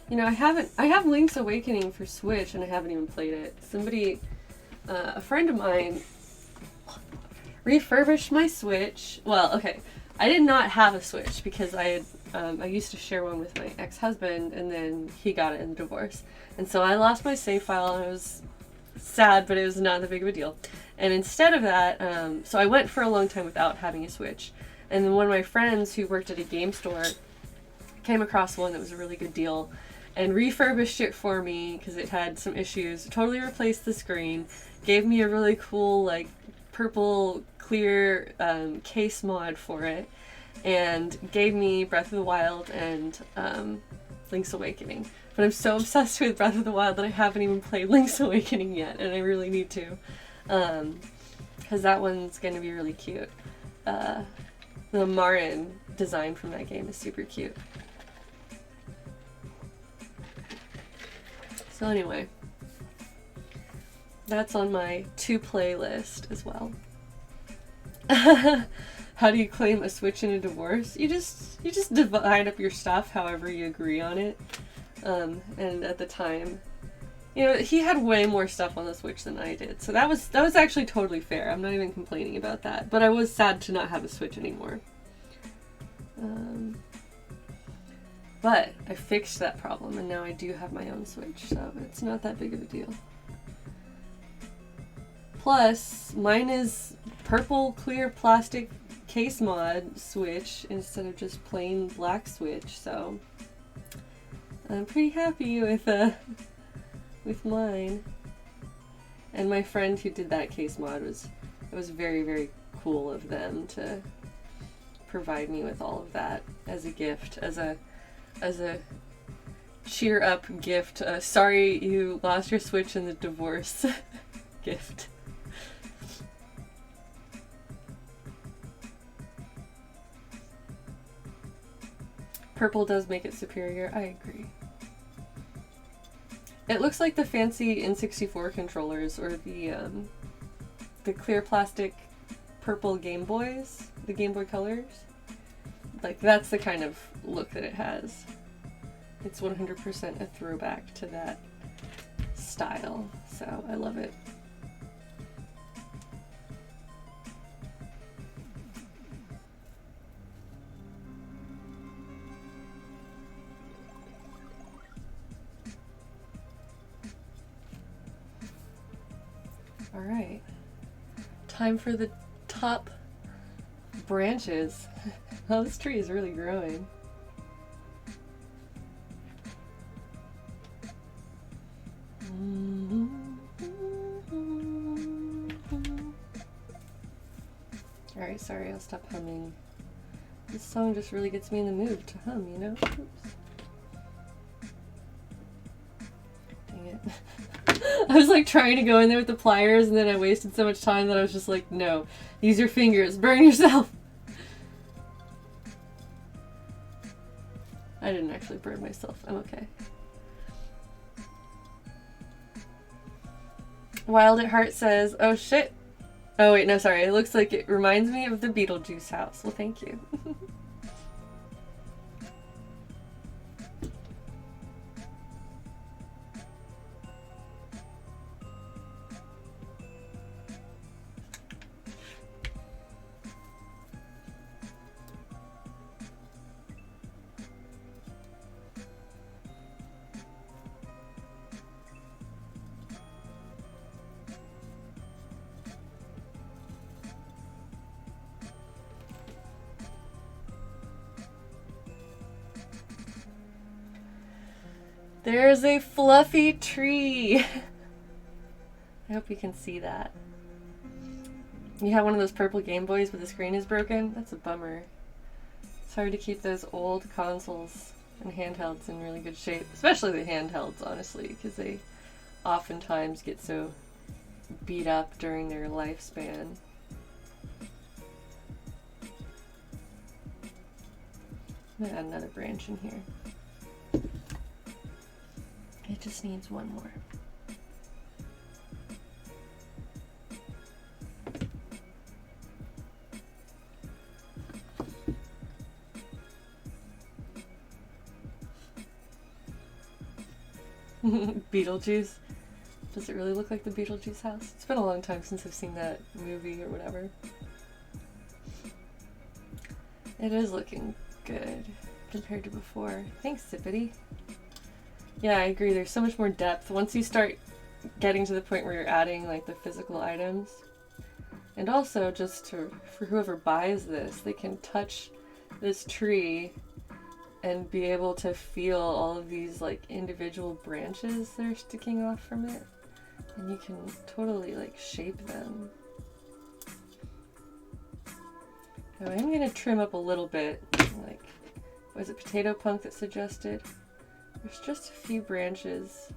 You know, I have Link's Awakening for Switch and I haven't even played it. Somebody, a friend of mine refurbished my Switch. Well, okay, I did not have a Switch because I I used to share one with my ex-husband, and then he got it in the divorce. And so I lost my save file, and I was sad, but it was not that big of a deal. And instead of that, so I went for a long time without having a Switch. And then one of my friends who worked at a game store came across one that was a really good deal and refurbished it for me because it had some issues. Totally replaced the screen, gave me a really cool like purple clear case mod for it, and gave me Breath of the Wild and Link's Awakening. But I'm so obsessed with Breath of the Wild that I haven't even played Link's Awakening yet, and I really need to. Because that one's going to be really cute. The Marin design from that game is super cute. So anyway, that's on my to-play list as well. How do you claim a Switch in a divorce? You just divide up your stuff however you agree on it. And at the time, you know, he had way more stuff on the Switch than I did, so that was actually totally fair. I'm not even complaining about that, but I was sad to not have a Switch anymore. But I fixed that problem, and now I do have my own Switch, so it's not that big of a deal. Plus, mine is purple clear plastic case mod Switch instead of just plain black Switch, so I'm pretty happy with mine. And my friend who did that case mod it was very, very cool of them to provide me with all of that as a gift, as a cheer up gift. Sorry you lost your Switch in the divorce gift. Purple does make it superior, I agree. It looks like the fancy N64 controllers, or the clear plastic purple Game Boys, the Game Boy Colors. Like, that's the kind of look that it has. It's 100% a throwback to that style, so I love it. Alright, time for the top branches. Oh, this tree is really growing. Alright, sorry, I'll stop humming. This song just really gets me in the mood to hum, you know? Oops. Dang it. I was like trying to go in there with the pliers, and then I wasted so much time that I was just like, no, use your fingers, burn yourself. I didn't actually burn myself, I'm okay. Wild at Heart says, oh shit. Oh wait, no, sorry, it looks like it reminds me of the Beetlejuice house. Well, thank you. There's a fluffy tree. I hope you can see that. You have one of those purple Game Boys but the screen is broken? That's a bummer. It's hard to keep those old consoles and handhelds in really good shape. Especially the handhelds, honestly, because they oftentimes get so beat up during their lifespan. I'm gonna add another branch in here. It just needs one more. Beetlejuice. Does it really look like the Beetlejuice house? It's been a long time since I've seen that movie or whatever. It is looking good. compared to before. Thanks, Zippity. Yeah, I agree. There's so much more depth once you start getting to the point where you're adding like the physical items. And also just for whoever buys this, they can touch this tree and be able to feel all of these like individual branches that are sticking off from it. And you can totally like shape them. Now I'm gonna trim up a little bit. Like, was it Potato Punk that suggested? There's just a few branches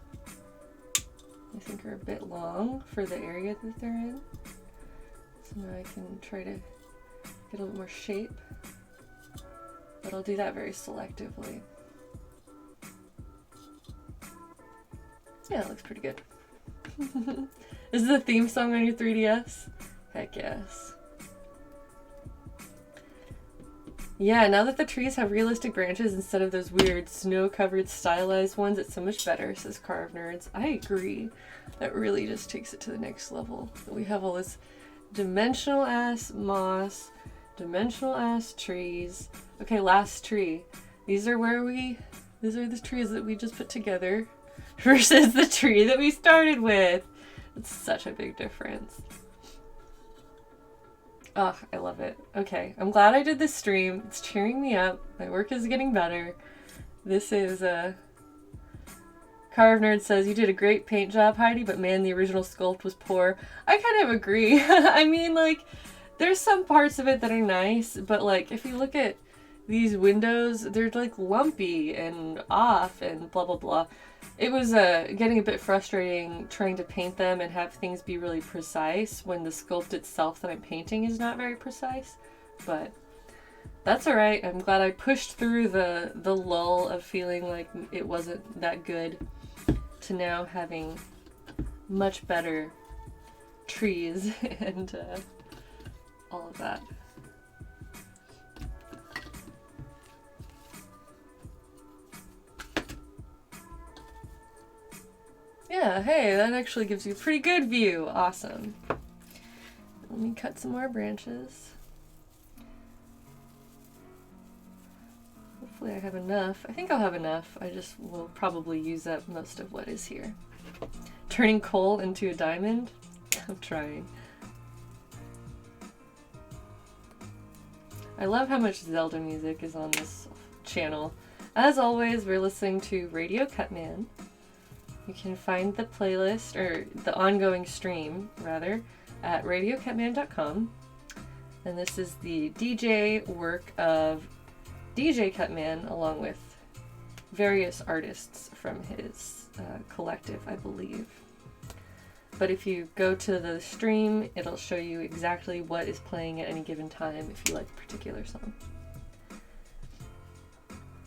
I think are a bit long for the area that they're in. So now I can try to get a little more shape, but I'll do that very selectively. Yeah, it looks pretty good. Is this a theme song on your 3DS? Heck yes. Yeah, now that the trees have realistic branches instead of those weird snow-covered stylized ones, it's so much better, says Carve Nerds. I agree. That really just takes it to the next level. We have all this dimensional-ass moss, dimensional-ass trees. Okay, last tree. These are the trees that we just put together versus the tree that we started with. It's such a big difference. Oh, I love it. Okay, I'm glad I did this stream. It's cheering me up. My work is getting better. This is, Carve Nerd says, you did a great paint job, Heidi, but man, the original sculpt was poor. I kind of agree. I mean, like, there's some parts of it that are nice, but, like, if you look at these windows, they're, like, lumpy and off and blah, blah, blah. It was getting a bit frustrating trying to paint them and have things be really precise when the sculpt itself that I'm painting is not very precise. But that's alright. I'm glad I pushed through the lull of feeling like it wasn't that good to now having much better trees and all of that. Yeah, hey, that actually gives you a pretty good view. Awesome. Let me cut some more branches. Hopefully I have enough. I think I'll have enough. I just will probably use up most of what is here. Turning coal into a diamond? I'm trying. I love how much Zelda music is on this channel. As always, we're listening to Radio Cutman. You can find the playlist, or the ongoing stream, rather, at radiocutman.com. And this is the DJ work of DJ Cutman, along with various artists from his collective, I believe. But if you go to the stream, it'll show you exactly what is playing at any given time if you like a particular song.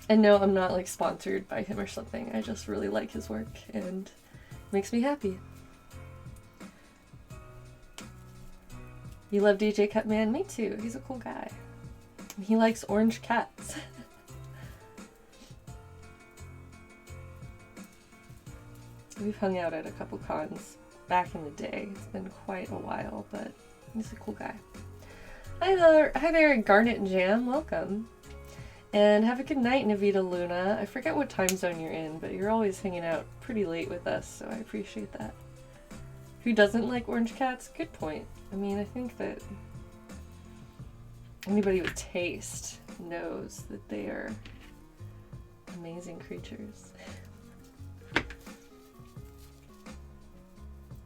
And no, I'm not like sponsored by him or something. I just really like his work and it makes me happy. You love DJ Cutman? Me too. He's a cool guy. He likes orange cats. We've hung out at a couple cons back in the day. It's been quite a while, but he's a cool guy. Hi there, Garnet and Jam. Welcome. And have a good night, Navita Luna. I forget what time zone you're in, but you're always hanging out pretty late with us, so I appreciate that. Who doesn't like orange cats? Good point. I mean, I think that anybody with taste knows that they are amazing creatures.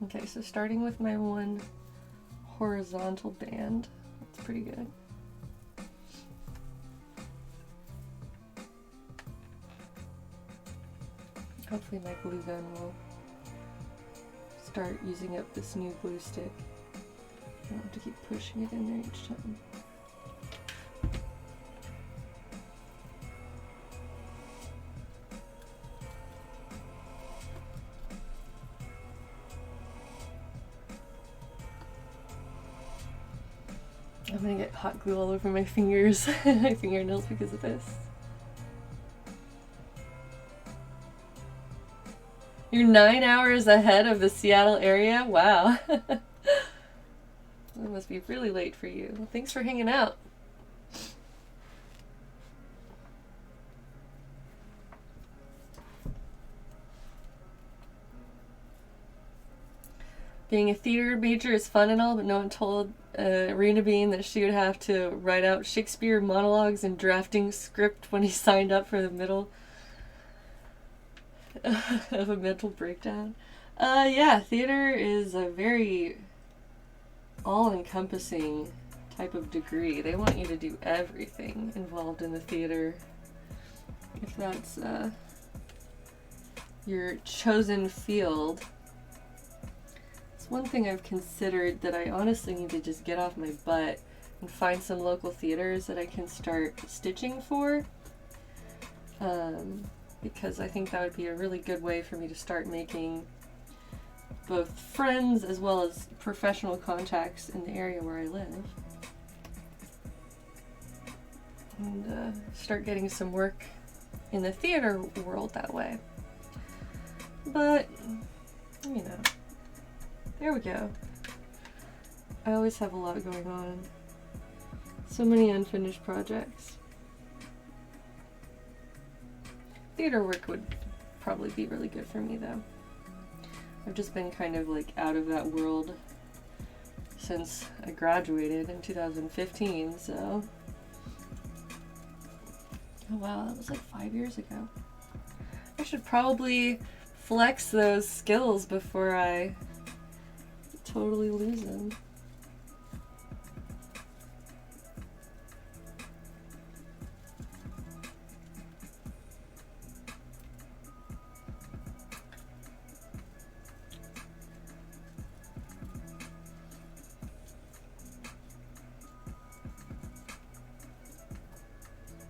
Okay, so starting with my one horizontal band, that's pretty good. Hopefully my glue gun will start using up this new glue stick. I don't have to keep pushing it in there each time. I'm gonna get hot glue all over my fingers, my fingernails because of this. You're 9 hours ahead of the Seattle area? Wow. That must be really late for you. Well, thanks for hanging out. being a theater major is fun and all, but no one told Rena Bean that she would have to write out Shakespeare monologues and drafting script when he signed up for the middle of a mental breakdown. Yeah, theater is a very all-encompassing type of degree. They want you to do everything involved in the theater. If that's your chosen field. It's one thing I've considered that I honestly need to just get off my butt and find some local theaters that I can start stitching for. Because I think that would be a really good way for me to start making both friends as well as professional contacts in the area where I live. And start getting some work in the theater world that way. But, you know, there we go. I always have a lot going on. So many unfinished projects. Theater work would probably be really good for me though. I've just been kind of like out of that world since I graduated in 2015, so. Oh wow, that was like 5 years ago. I should probably flex those skills before I totally lose them.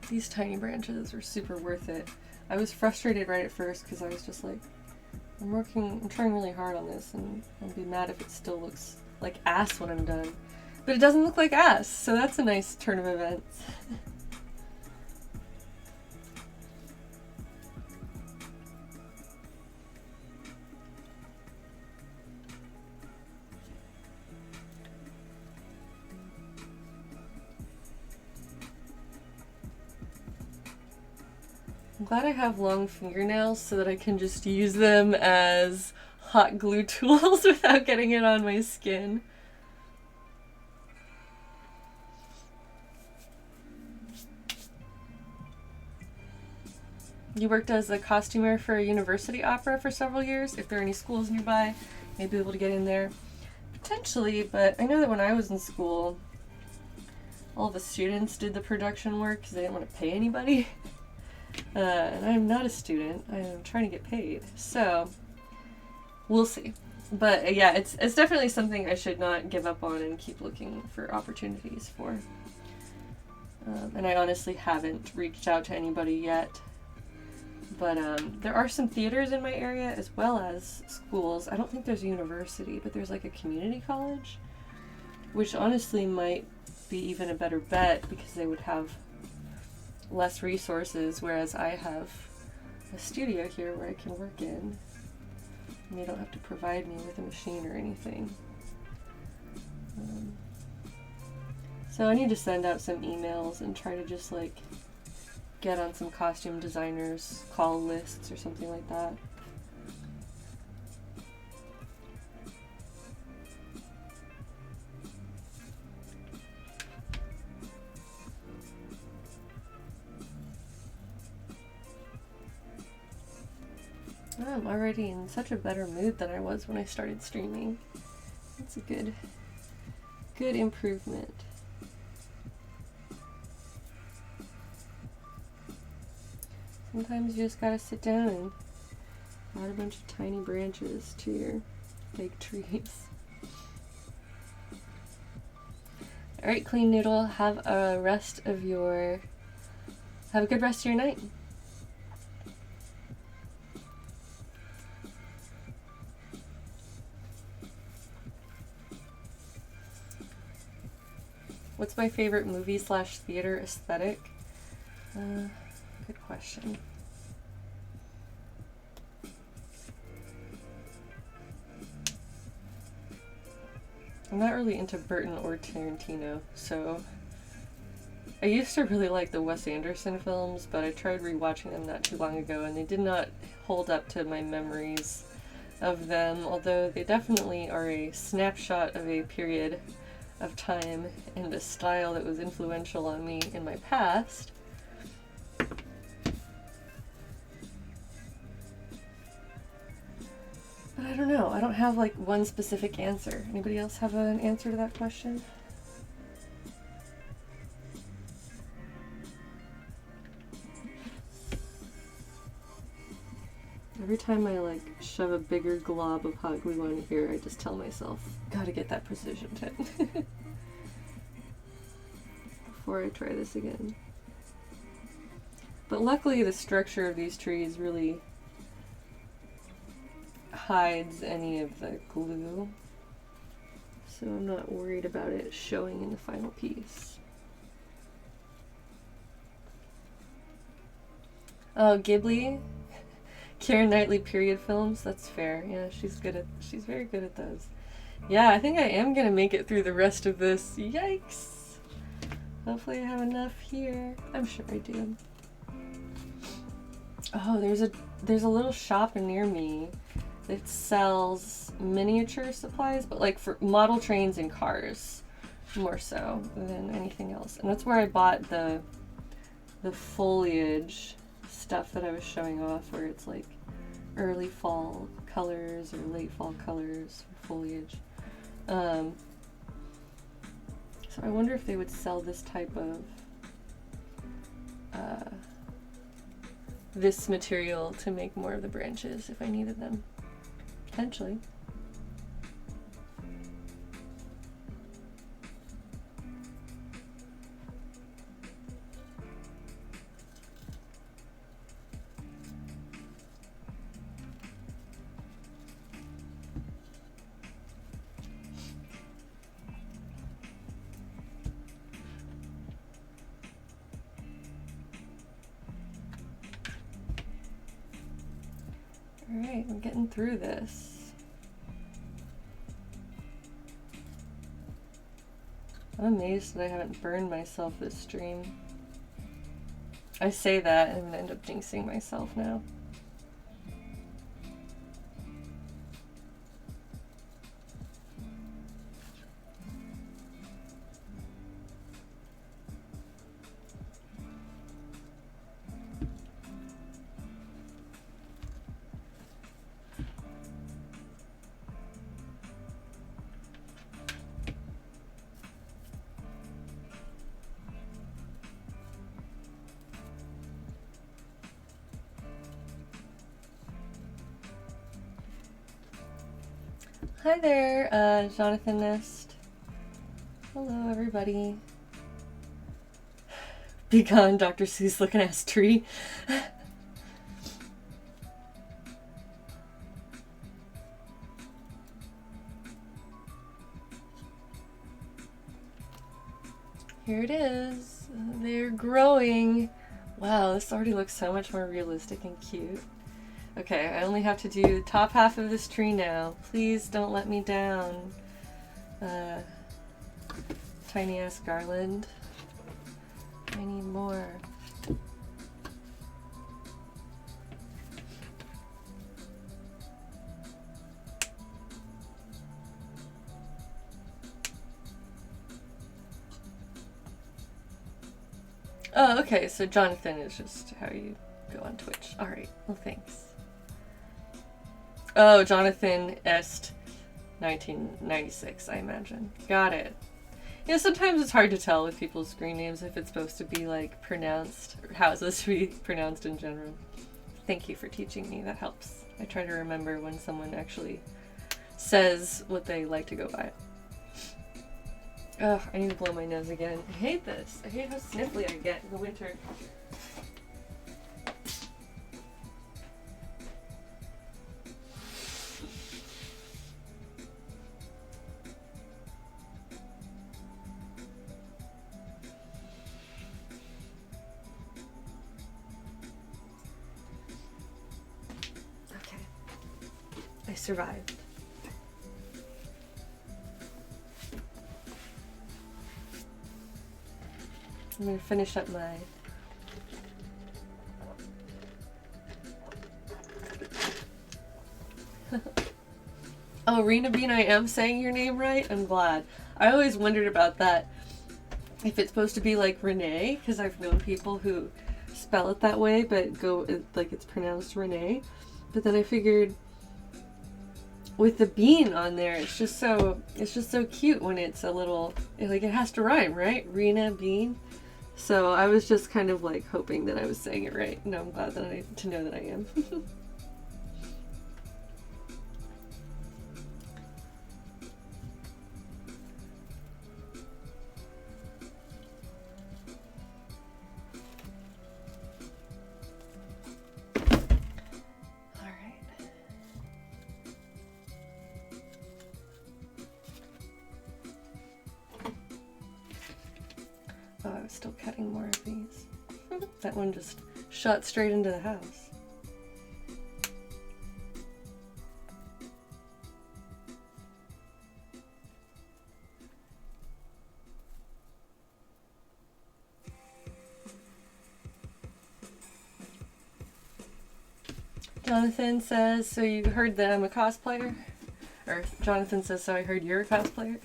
These tiny branches are super worth it. I was frustrated right at first because I was just like, I'm trying really hard on this and I'll be mad if it still looks like ass when I'm done. But it doesn't look like ass, so that's a nice turn of events. I'm glad I have long fingernails so that I can just use them as hot glue tools without getting it on my skin. You worked as a costumer for a university opera for several years. If there are any schools nearby, maybe be able to get in there. Potentially, but I know that when I was in school, all the students did the production work because they didn't want to pay anybody. And I'm not a student. I'm trying to get paid. So, we'll see. But yeah, it's definitely something I should not give up on and keep looking for opportunities for. And I honestly haven't reached out to anybody yet. But there are some theaters in my area as well as schools. I don't think there's a university, but there's like a community college, which honestly might be even a better bet because they would have less resources, whereas I have a studio here where I can work in and they don't have to provide me with a machine or anything. So I need to send out some emails and try to just like get on some costume designers call lists or something like that. I'm already in such a better mood than I was when I started streaming. That's a good improvement. Sometimes you just gotta sit down and add a bunch of tiny branches to your big trees. Alright, Clean Noodle, have a good rest of your night. What's my favorite movie / theater aesthetic? Good question. I'm not really into Burton or Tarantino, so I used to really like the Wes Anderson films, but I tried rewatching them not too long ago and they did not hold up to my memories of them, although they definitely are a snapshot of a period of time and a style that was influential on me in my past. But I don't know. I don't have like one specific answer. Anybody else have an answer to that question? Every time I like shove a bigger glob of hot glue on here, I just tell myself, gotta get that precision tip before I try this again. But luckily the structure of these trees really hides any of the glue, so I'm not worried about it showing in the final piece. Oh, Ghibli? Keira Knightley period films, that's fair. Yeah, she's very good at those. Yeah, I think I am gonna make it through the rest of this. Yikes! Hopefully I have enough here. I'm sure I do. Oh, there's a little shop near me that sells miniature supplies, but like for model trains and cars, more so than anything else. And that's where I bought the foliage stuff that I was showing off, where it's like early fall colors or late fall colors for foliage. So I wonder if they would sell this type of this material to make more of the branches if I needed them. Potentially. Alright, I'm getting through this. I'm amazed that I haven't burned myself this stream. I say that and I'm gonna end up jinxing myself now. Hi there, Jonathan Nest. Hello, everybody. Be gone, Dr. Seuss looking ass tree. Here it is. They're growing. Wow, this already looks so much more realistic and cute. Okay, I only have to do the top half of this tree now. Please don't let me down. Tiny ass garland. I need more. Oh, okay, so Jonathan is just how you go on Twitch. Alright, well thanks. Oh, Jonathan Est 1996, I imagine. Got it. Yeah, sometimes it's hard to tell with people's screen names if it's supposed to be like pronounced, or how it's supposed to be pronounced in general. Thank you for teaching me, that helps. I try to remember when someone actually says what they like to go by. Ugh, I need to blow my nose again. I hate this. I hate how sniffly I get in the winter. I survived. I'm gonna finish up my Oh, Rena Bean, I am saying your name right. I'm glad. I always wondered about that. If it's supposed to be like Renee, because I've known people who spell it that way, but go like it's pronounced Renee. But then I figured with the bean on there, it's just so cute when it's a little like it has to rhyme, right? Rena Bean. So I was just kind of like hoping that I was saying it right. No, I'm glad that to know that I am. Oh, I was still cutting more of these. That one just shot straight into the house. Jonathan says, so you heard that I'm a cosplayer? Or Jonathan says, so I heard you're a cosplayer?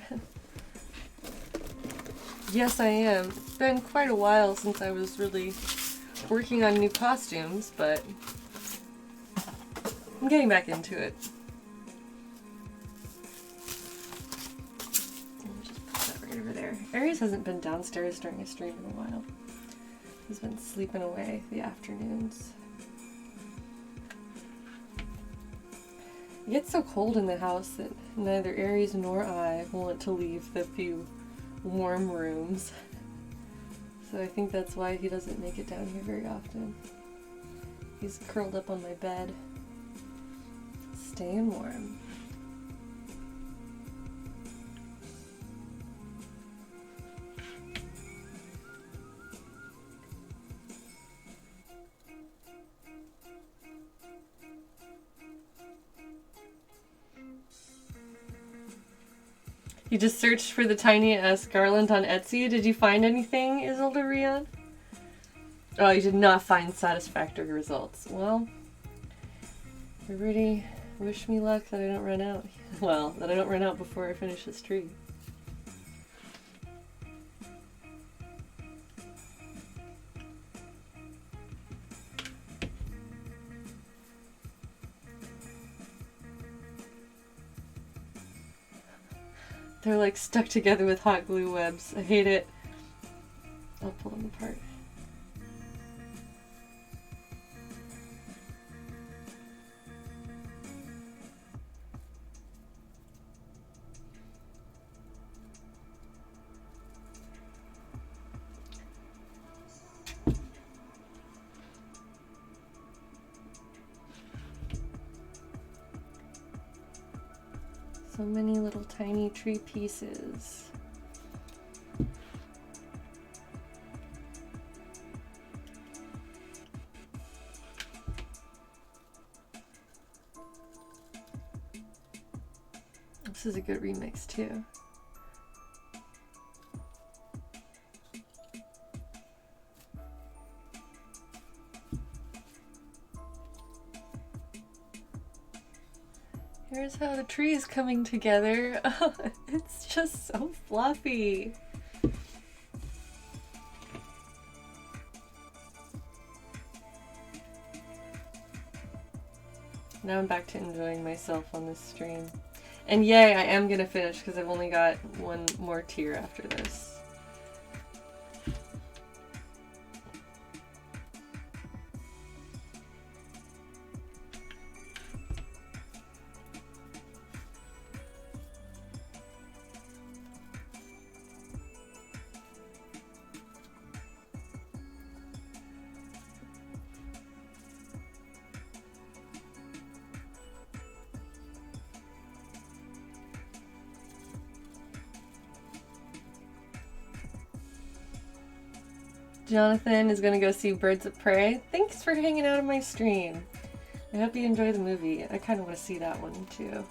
Yes, I am. It's been quite a while since I was really working on new costumes, but I'm getting back into it. I'll just put that right over there. Aries hasn't been downstairs during a stream in a while. He's been sleeping away the afternoons. It gets so cold in the house that neither Aries nor I want to leave the few warm rooms. So I think that's why he doesn't make it down here very often. He's curled up on my bed, staying warm. You just searched for the tiniest garland on Etsy. Did you find anything, Isolde Rion? Oh, you did not find satisfactory results. Well, everybody wish me luck that I don't run out. Well, that I don't run out before I finish this tree. They're like stuck together with hot glue webs. I hate it. I'll pull them apart. So many little tiny tree pieces. This is a good remix too. Here's how the tree is coming together. Oh, it's just so fluffy. Now I'm back to enjoying myself on this stream. And yay, I am gonna finish because I've only got one more tier after this. Jonathan is gonna go see Birds of Prey. Thanks for hanging out on my stream. I hope you enjoy the movie. I kind of want to see that one too.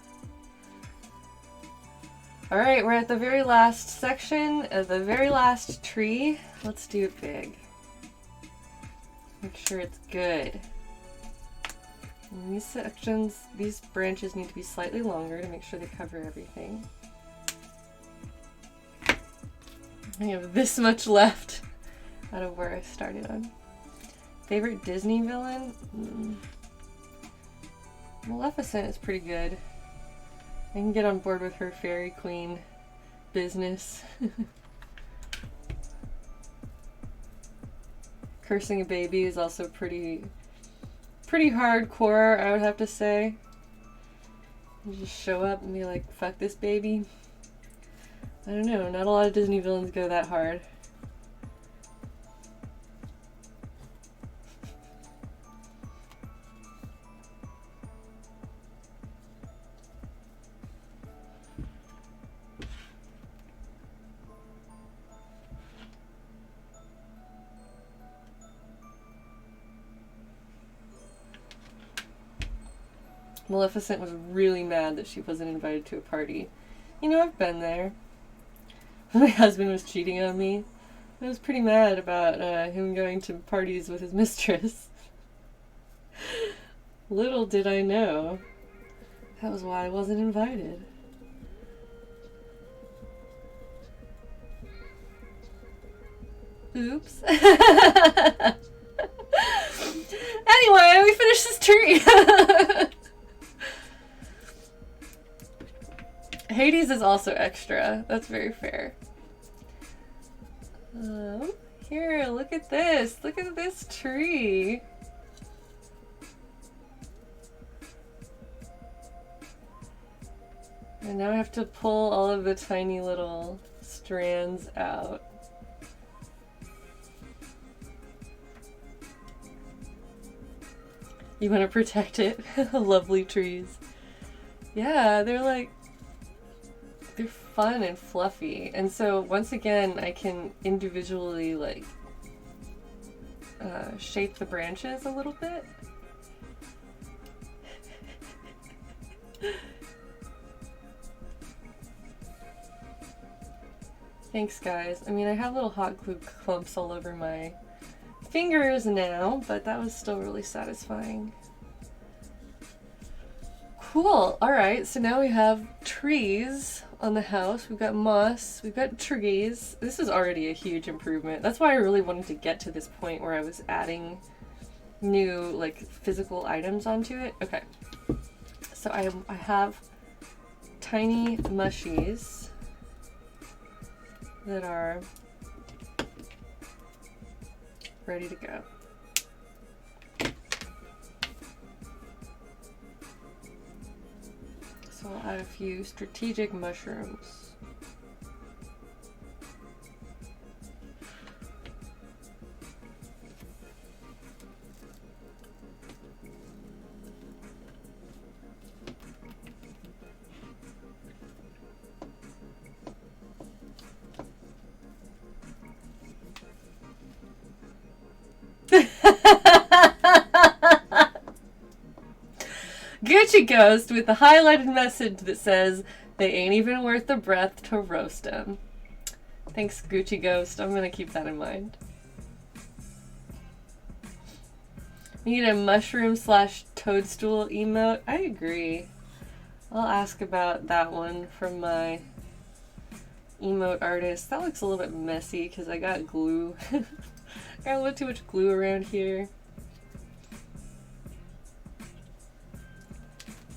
Alright, we're at the very last section of the very last tree. Let's do it big. Make sure it's good. And these sections, these branches need to be slightly longer to make sure they cover everything. I have this much left out of where I started on. Favorite Disney villain? Maleficent is pretty good. I can get on board with her fairy queen business. Cursing a baby is also pretty hardcore, I would have to say. You just show up and be like, fuck this baby. I don't know, not a lot of Disney villains go that hard. Maleficent was really mad that she wasn't invited to a party. You know, I've been there. My husband was cheating on me. I was pretty mad about him going to parties with his mistress. Little did I know that was why I wasn't invited. Oops. Anyway, we finished this tree. Hades is also extra. That's very fair. Here, look at this. Look at this tree. And now I have to pull all of the tiny little strands out. You want to protect it? Lovely trees. Yeah, they're fun and fluffy. And so once again, I can individually shape the branches a little bit. Thanks, guys. I mean, I have little hot glue clumps all over my fingers now, but that was still really satisfying. Cool. Alright, so now we have trees on the house. We've got moss. We've got trees. This is already a huge improvement. That's why I really wanted to get to this point where I was adding new, physical items onto it. Okay. So I have tiny mushies that are ready to go. So I'll add a few strategic mushrooms. Gucci Ghost with the highlighted message that says, they ain't even worth the breath to roast them. Thanks, Gucci Ghost. I'm gonna keep that in mind. We need a mushroom / toadstool emote. I agree. I'll ask about that one from my emote artist. That looks a little bit messy because I got glue. Got a little too much glue around here.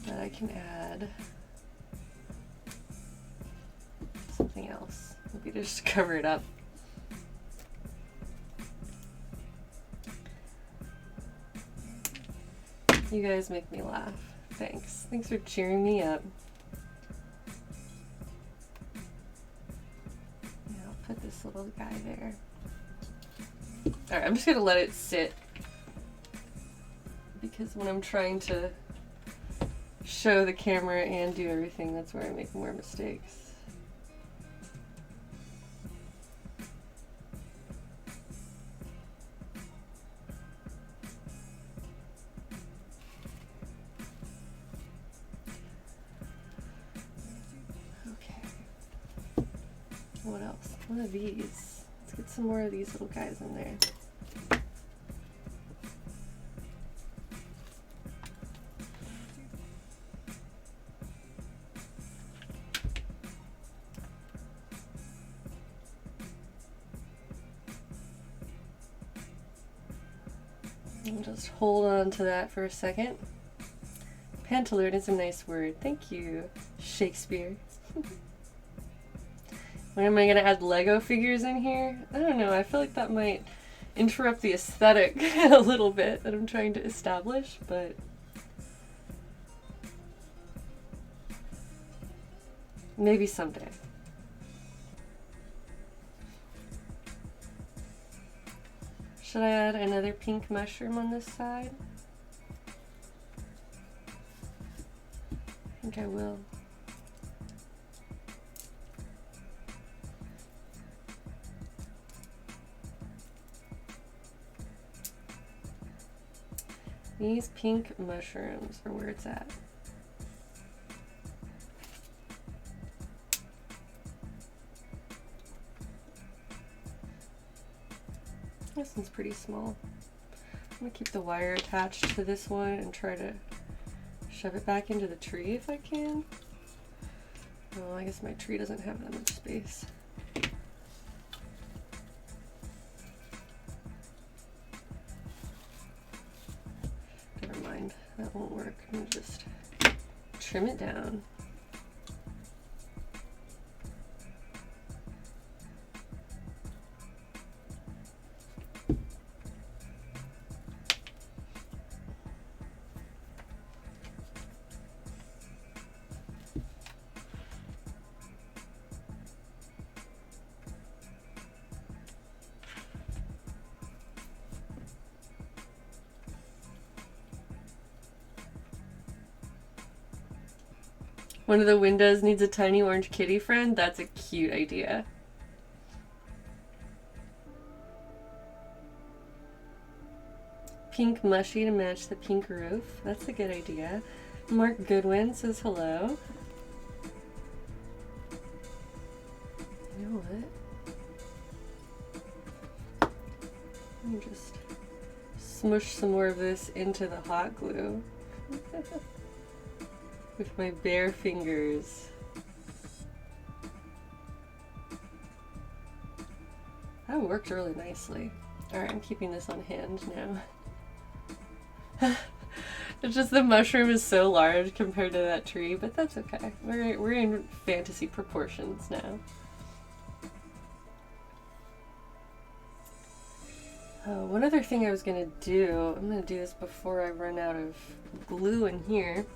But I can add something else. Maybe just to cover it up. You guys make me laugh. Thanks. Thanks for cheering me up. Yeah, I'll put this little guy there. Alright, I'm just gonna let it sit. Because when I'm trying to show the camera and do everything, that's where I make more mistakes. Okay. What else? What are these? Let's get some more of these little guys in there. Just hold on to that for a second. Pantaloon is a nice word. Thank you, Shakespeare. When am I gonna add Lego figures in here? I don't know. I feel like that might interrupt the aesthetic a little bit that I'm trying to establish, but maybe someday. Should I add another pink mushroom on this side? I think I will. These pink mushrooms are where it's at. This one's pretty small. I'm gonna keep the wire attached to this one and try to shove it back into the tree if I can. Oh, I guess my tree doesn't have that much space. Never mind, that won't work. I'm gonna just trim it down. One of the windows needs a tiny orange kitty friend. That's a cute idea. Pink mushy to match the pink roof. That's a good idea. Mark Goodwin says hello. You know what? Let me just smush some more of this into the hot glue. With my bare fingers. That worked really nicely. Alright, I'm keeping this on hand now. It's just the mushroom is so large compared to that tree, but that's okay. We're in fantasy proportions now. Oh, one other thing I was gonna do, I'm gonna do this before I run out of glue in here.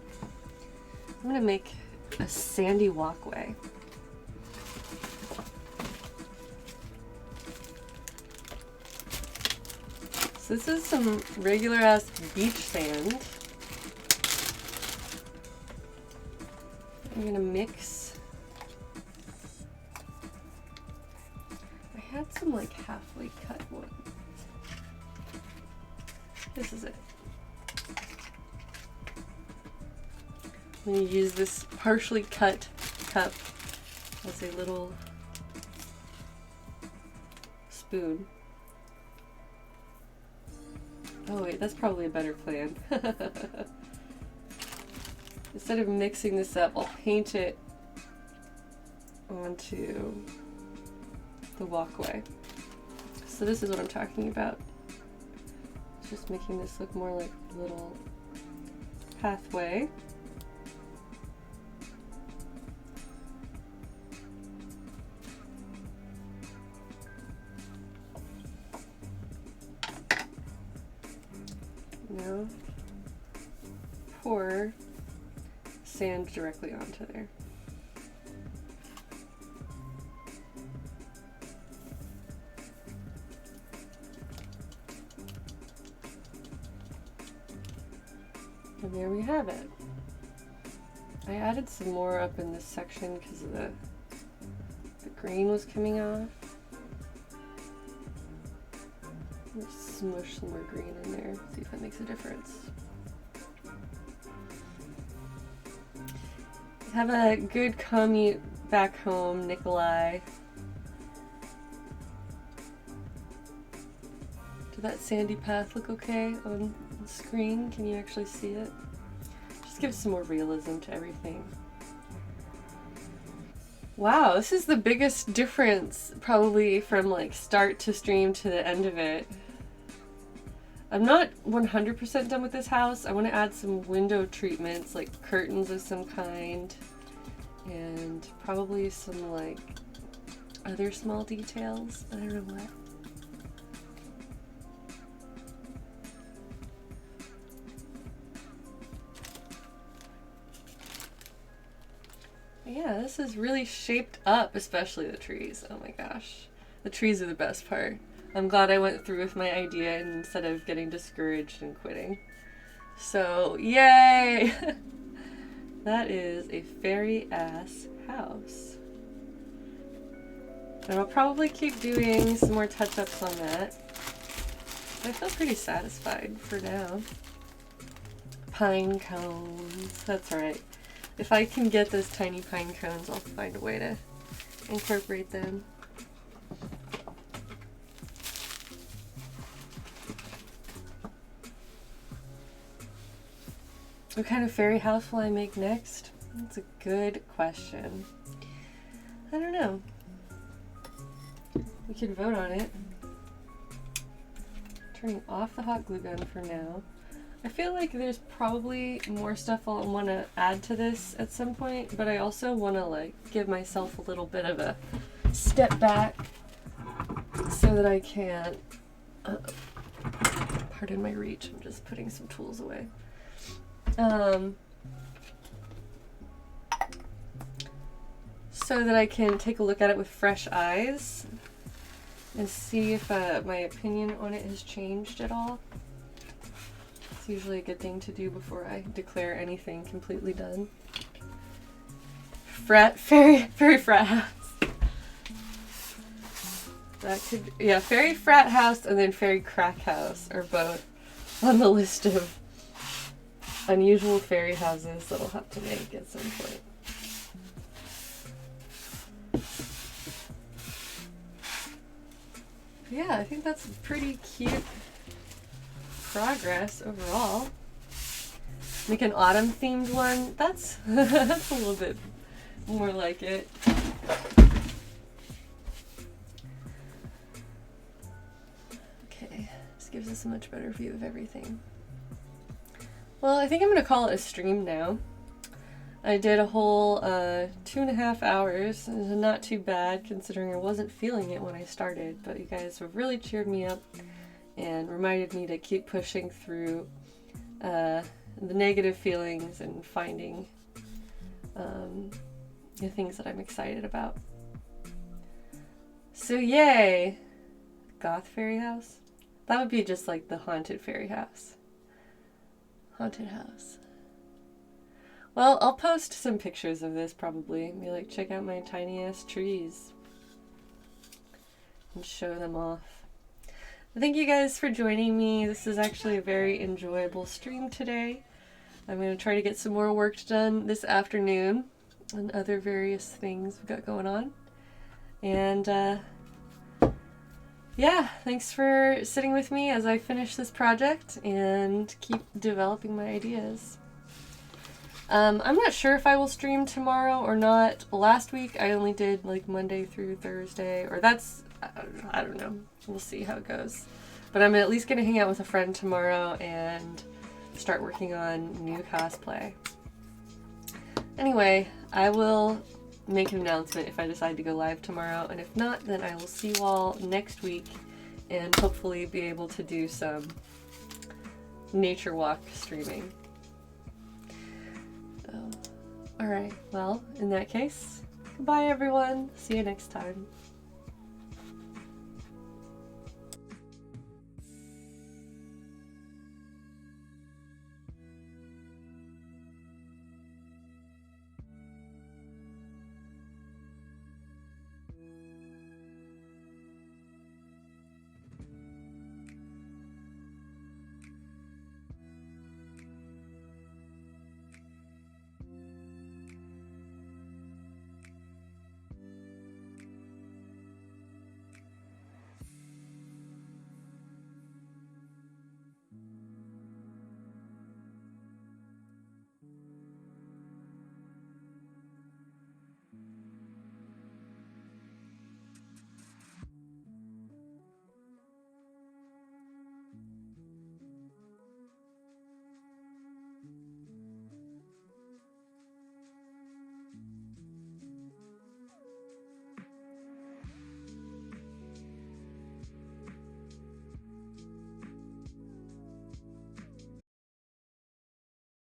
I'm gonna make a sandy walkway. So this is some regular ass beach sand. I'm gonna mix. I had some like halfway cut one. This is it. I'm going to use this partially cut cup as a little spoon. Oh wait, that's probably a better plan. Instead of mixing this up, I'll paint it onto the walkway. So this is what I'm talking about. It's just making this look more like a little pathway. Now pour sand directly onto there. And there we have it. I added some more up in this section because the green was coming off. Let's smush some more green in there, see if that makes a difference. Have a good commute back home, Nikolai. Did that sandy path look okay on the screen? Can you actually see it? Just give some more realism to everything. Wow, this is the biggest difference probably from like start to stream to the end of it. I'm not 100% done with this house. I want to add some window treatments, like curtains of some kind, and probably some like other small details. I don't know what. Yeah, this is really shaped up, especially the trees. Oh my gosh. The trees are the best part. I'm glad I went through with my idea instead of getting discouraged and quitting. So, yay! That is a fairy-ass house. And I'll probably keep doing some more touch-ups on that. I feel pretty satisfied for now. Pine cones. That's right. If I can get those tiny pine cones, I'll find a way to incorporate them. What kind of fairy house will I make next? That's a good question. I don't know. We could vote on it. Turning off the hot glue gun for now. I feel like there's probably more stuff I'll want to add to this at some point, but I also want to like give myself a little bit of a step back so that I can, pardon my reach, I'm just putting some tools away. So that I can take a look at it with fresh eyes and see if my opinion on it has changed at all. It's usually a good thing to do before I declare anything completely done. Fairy frat house. That could, yeah, fairy frat house and then fairy crack house are both on the list of unusual fairy houses that I'll have to make at some point. Yeah, I think that's pretty cute progress overall. Make an autumn themed one. That's that's a little bit more like it. Okay, this gives us a much better view of everything. Well, I think I'm gonna call it a stream now. I did a whole 2.5 hours. It was not too bad considering I wasn't feeling it when I started, but you guys have really cheered me up and reminded me to keep pushing through the negative feelings and finding the things that I'm excited about. So yay! Goth fairy house? That would be just like the haunted fairy house. Haunted house. Well, I'll post some pictures of this probably. Be like, check out my tiny ass trees. And show them off. Thank you guys for joining me. This is actually a very enjoyable stream today. I'm going to try to get some more work done this afternoon and other various things we've got going on. And yeah, thanks for sitting with me as I finish this project and keep developing my ideas. I'm not sure if I will stream tomorrow or not. Last week I only did like Monday through Thursday, or that's, I don't know. We'll see how it goes. But I'm at least going to hang out with a friend tomorrow and start working on new cosplay. Anyway, I will make an announcement if I decide to go live tomorrow, and if not, then I will see you all next week and hopefully be able to do some nature walk streaming. Alright, well, in that case, goodbye everyone. See you next time.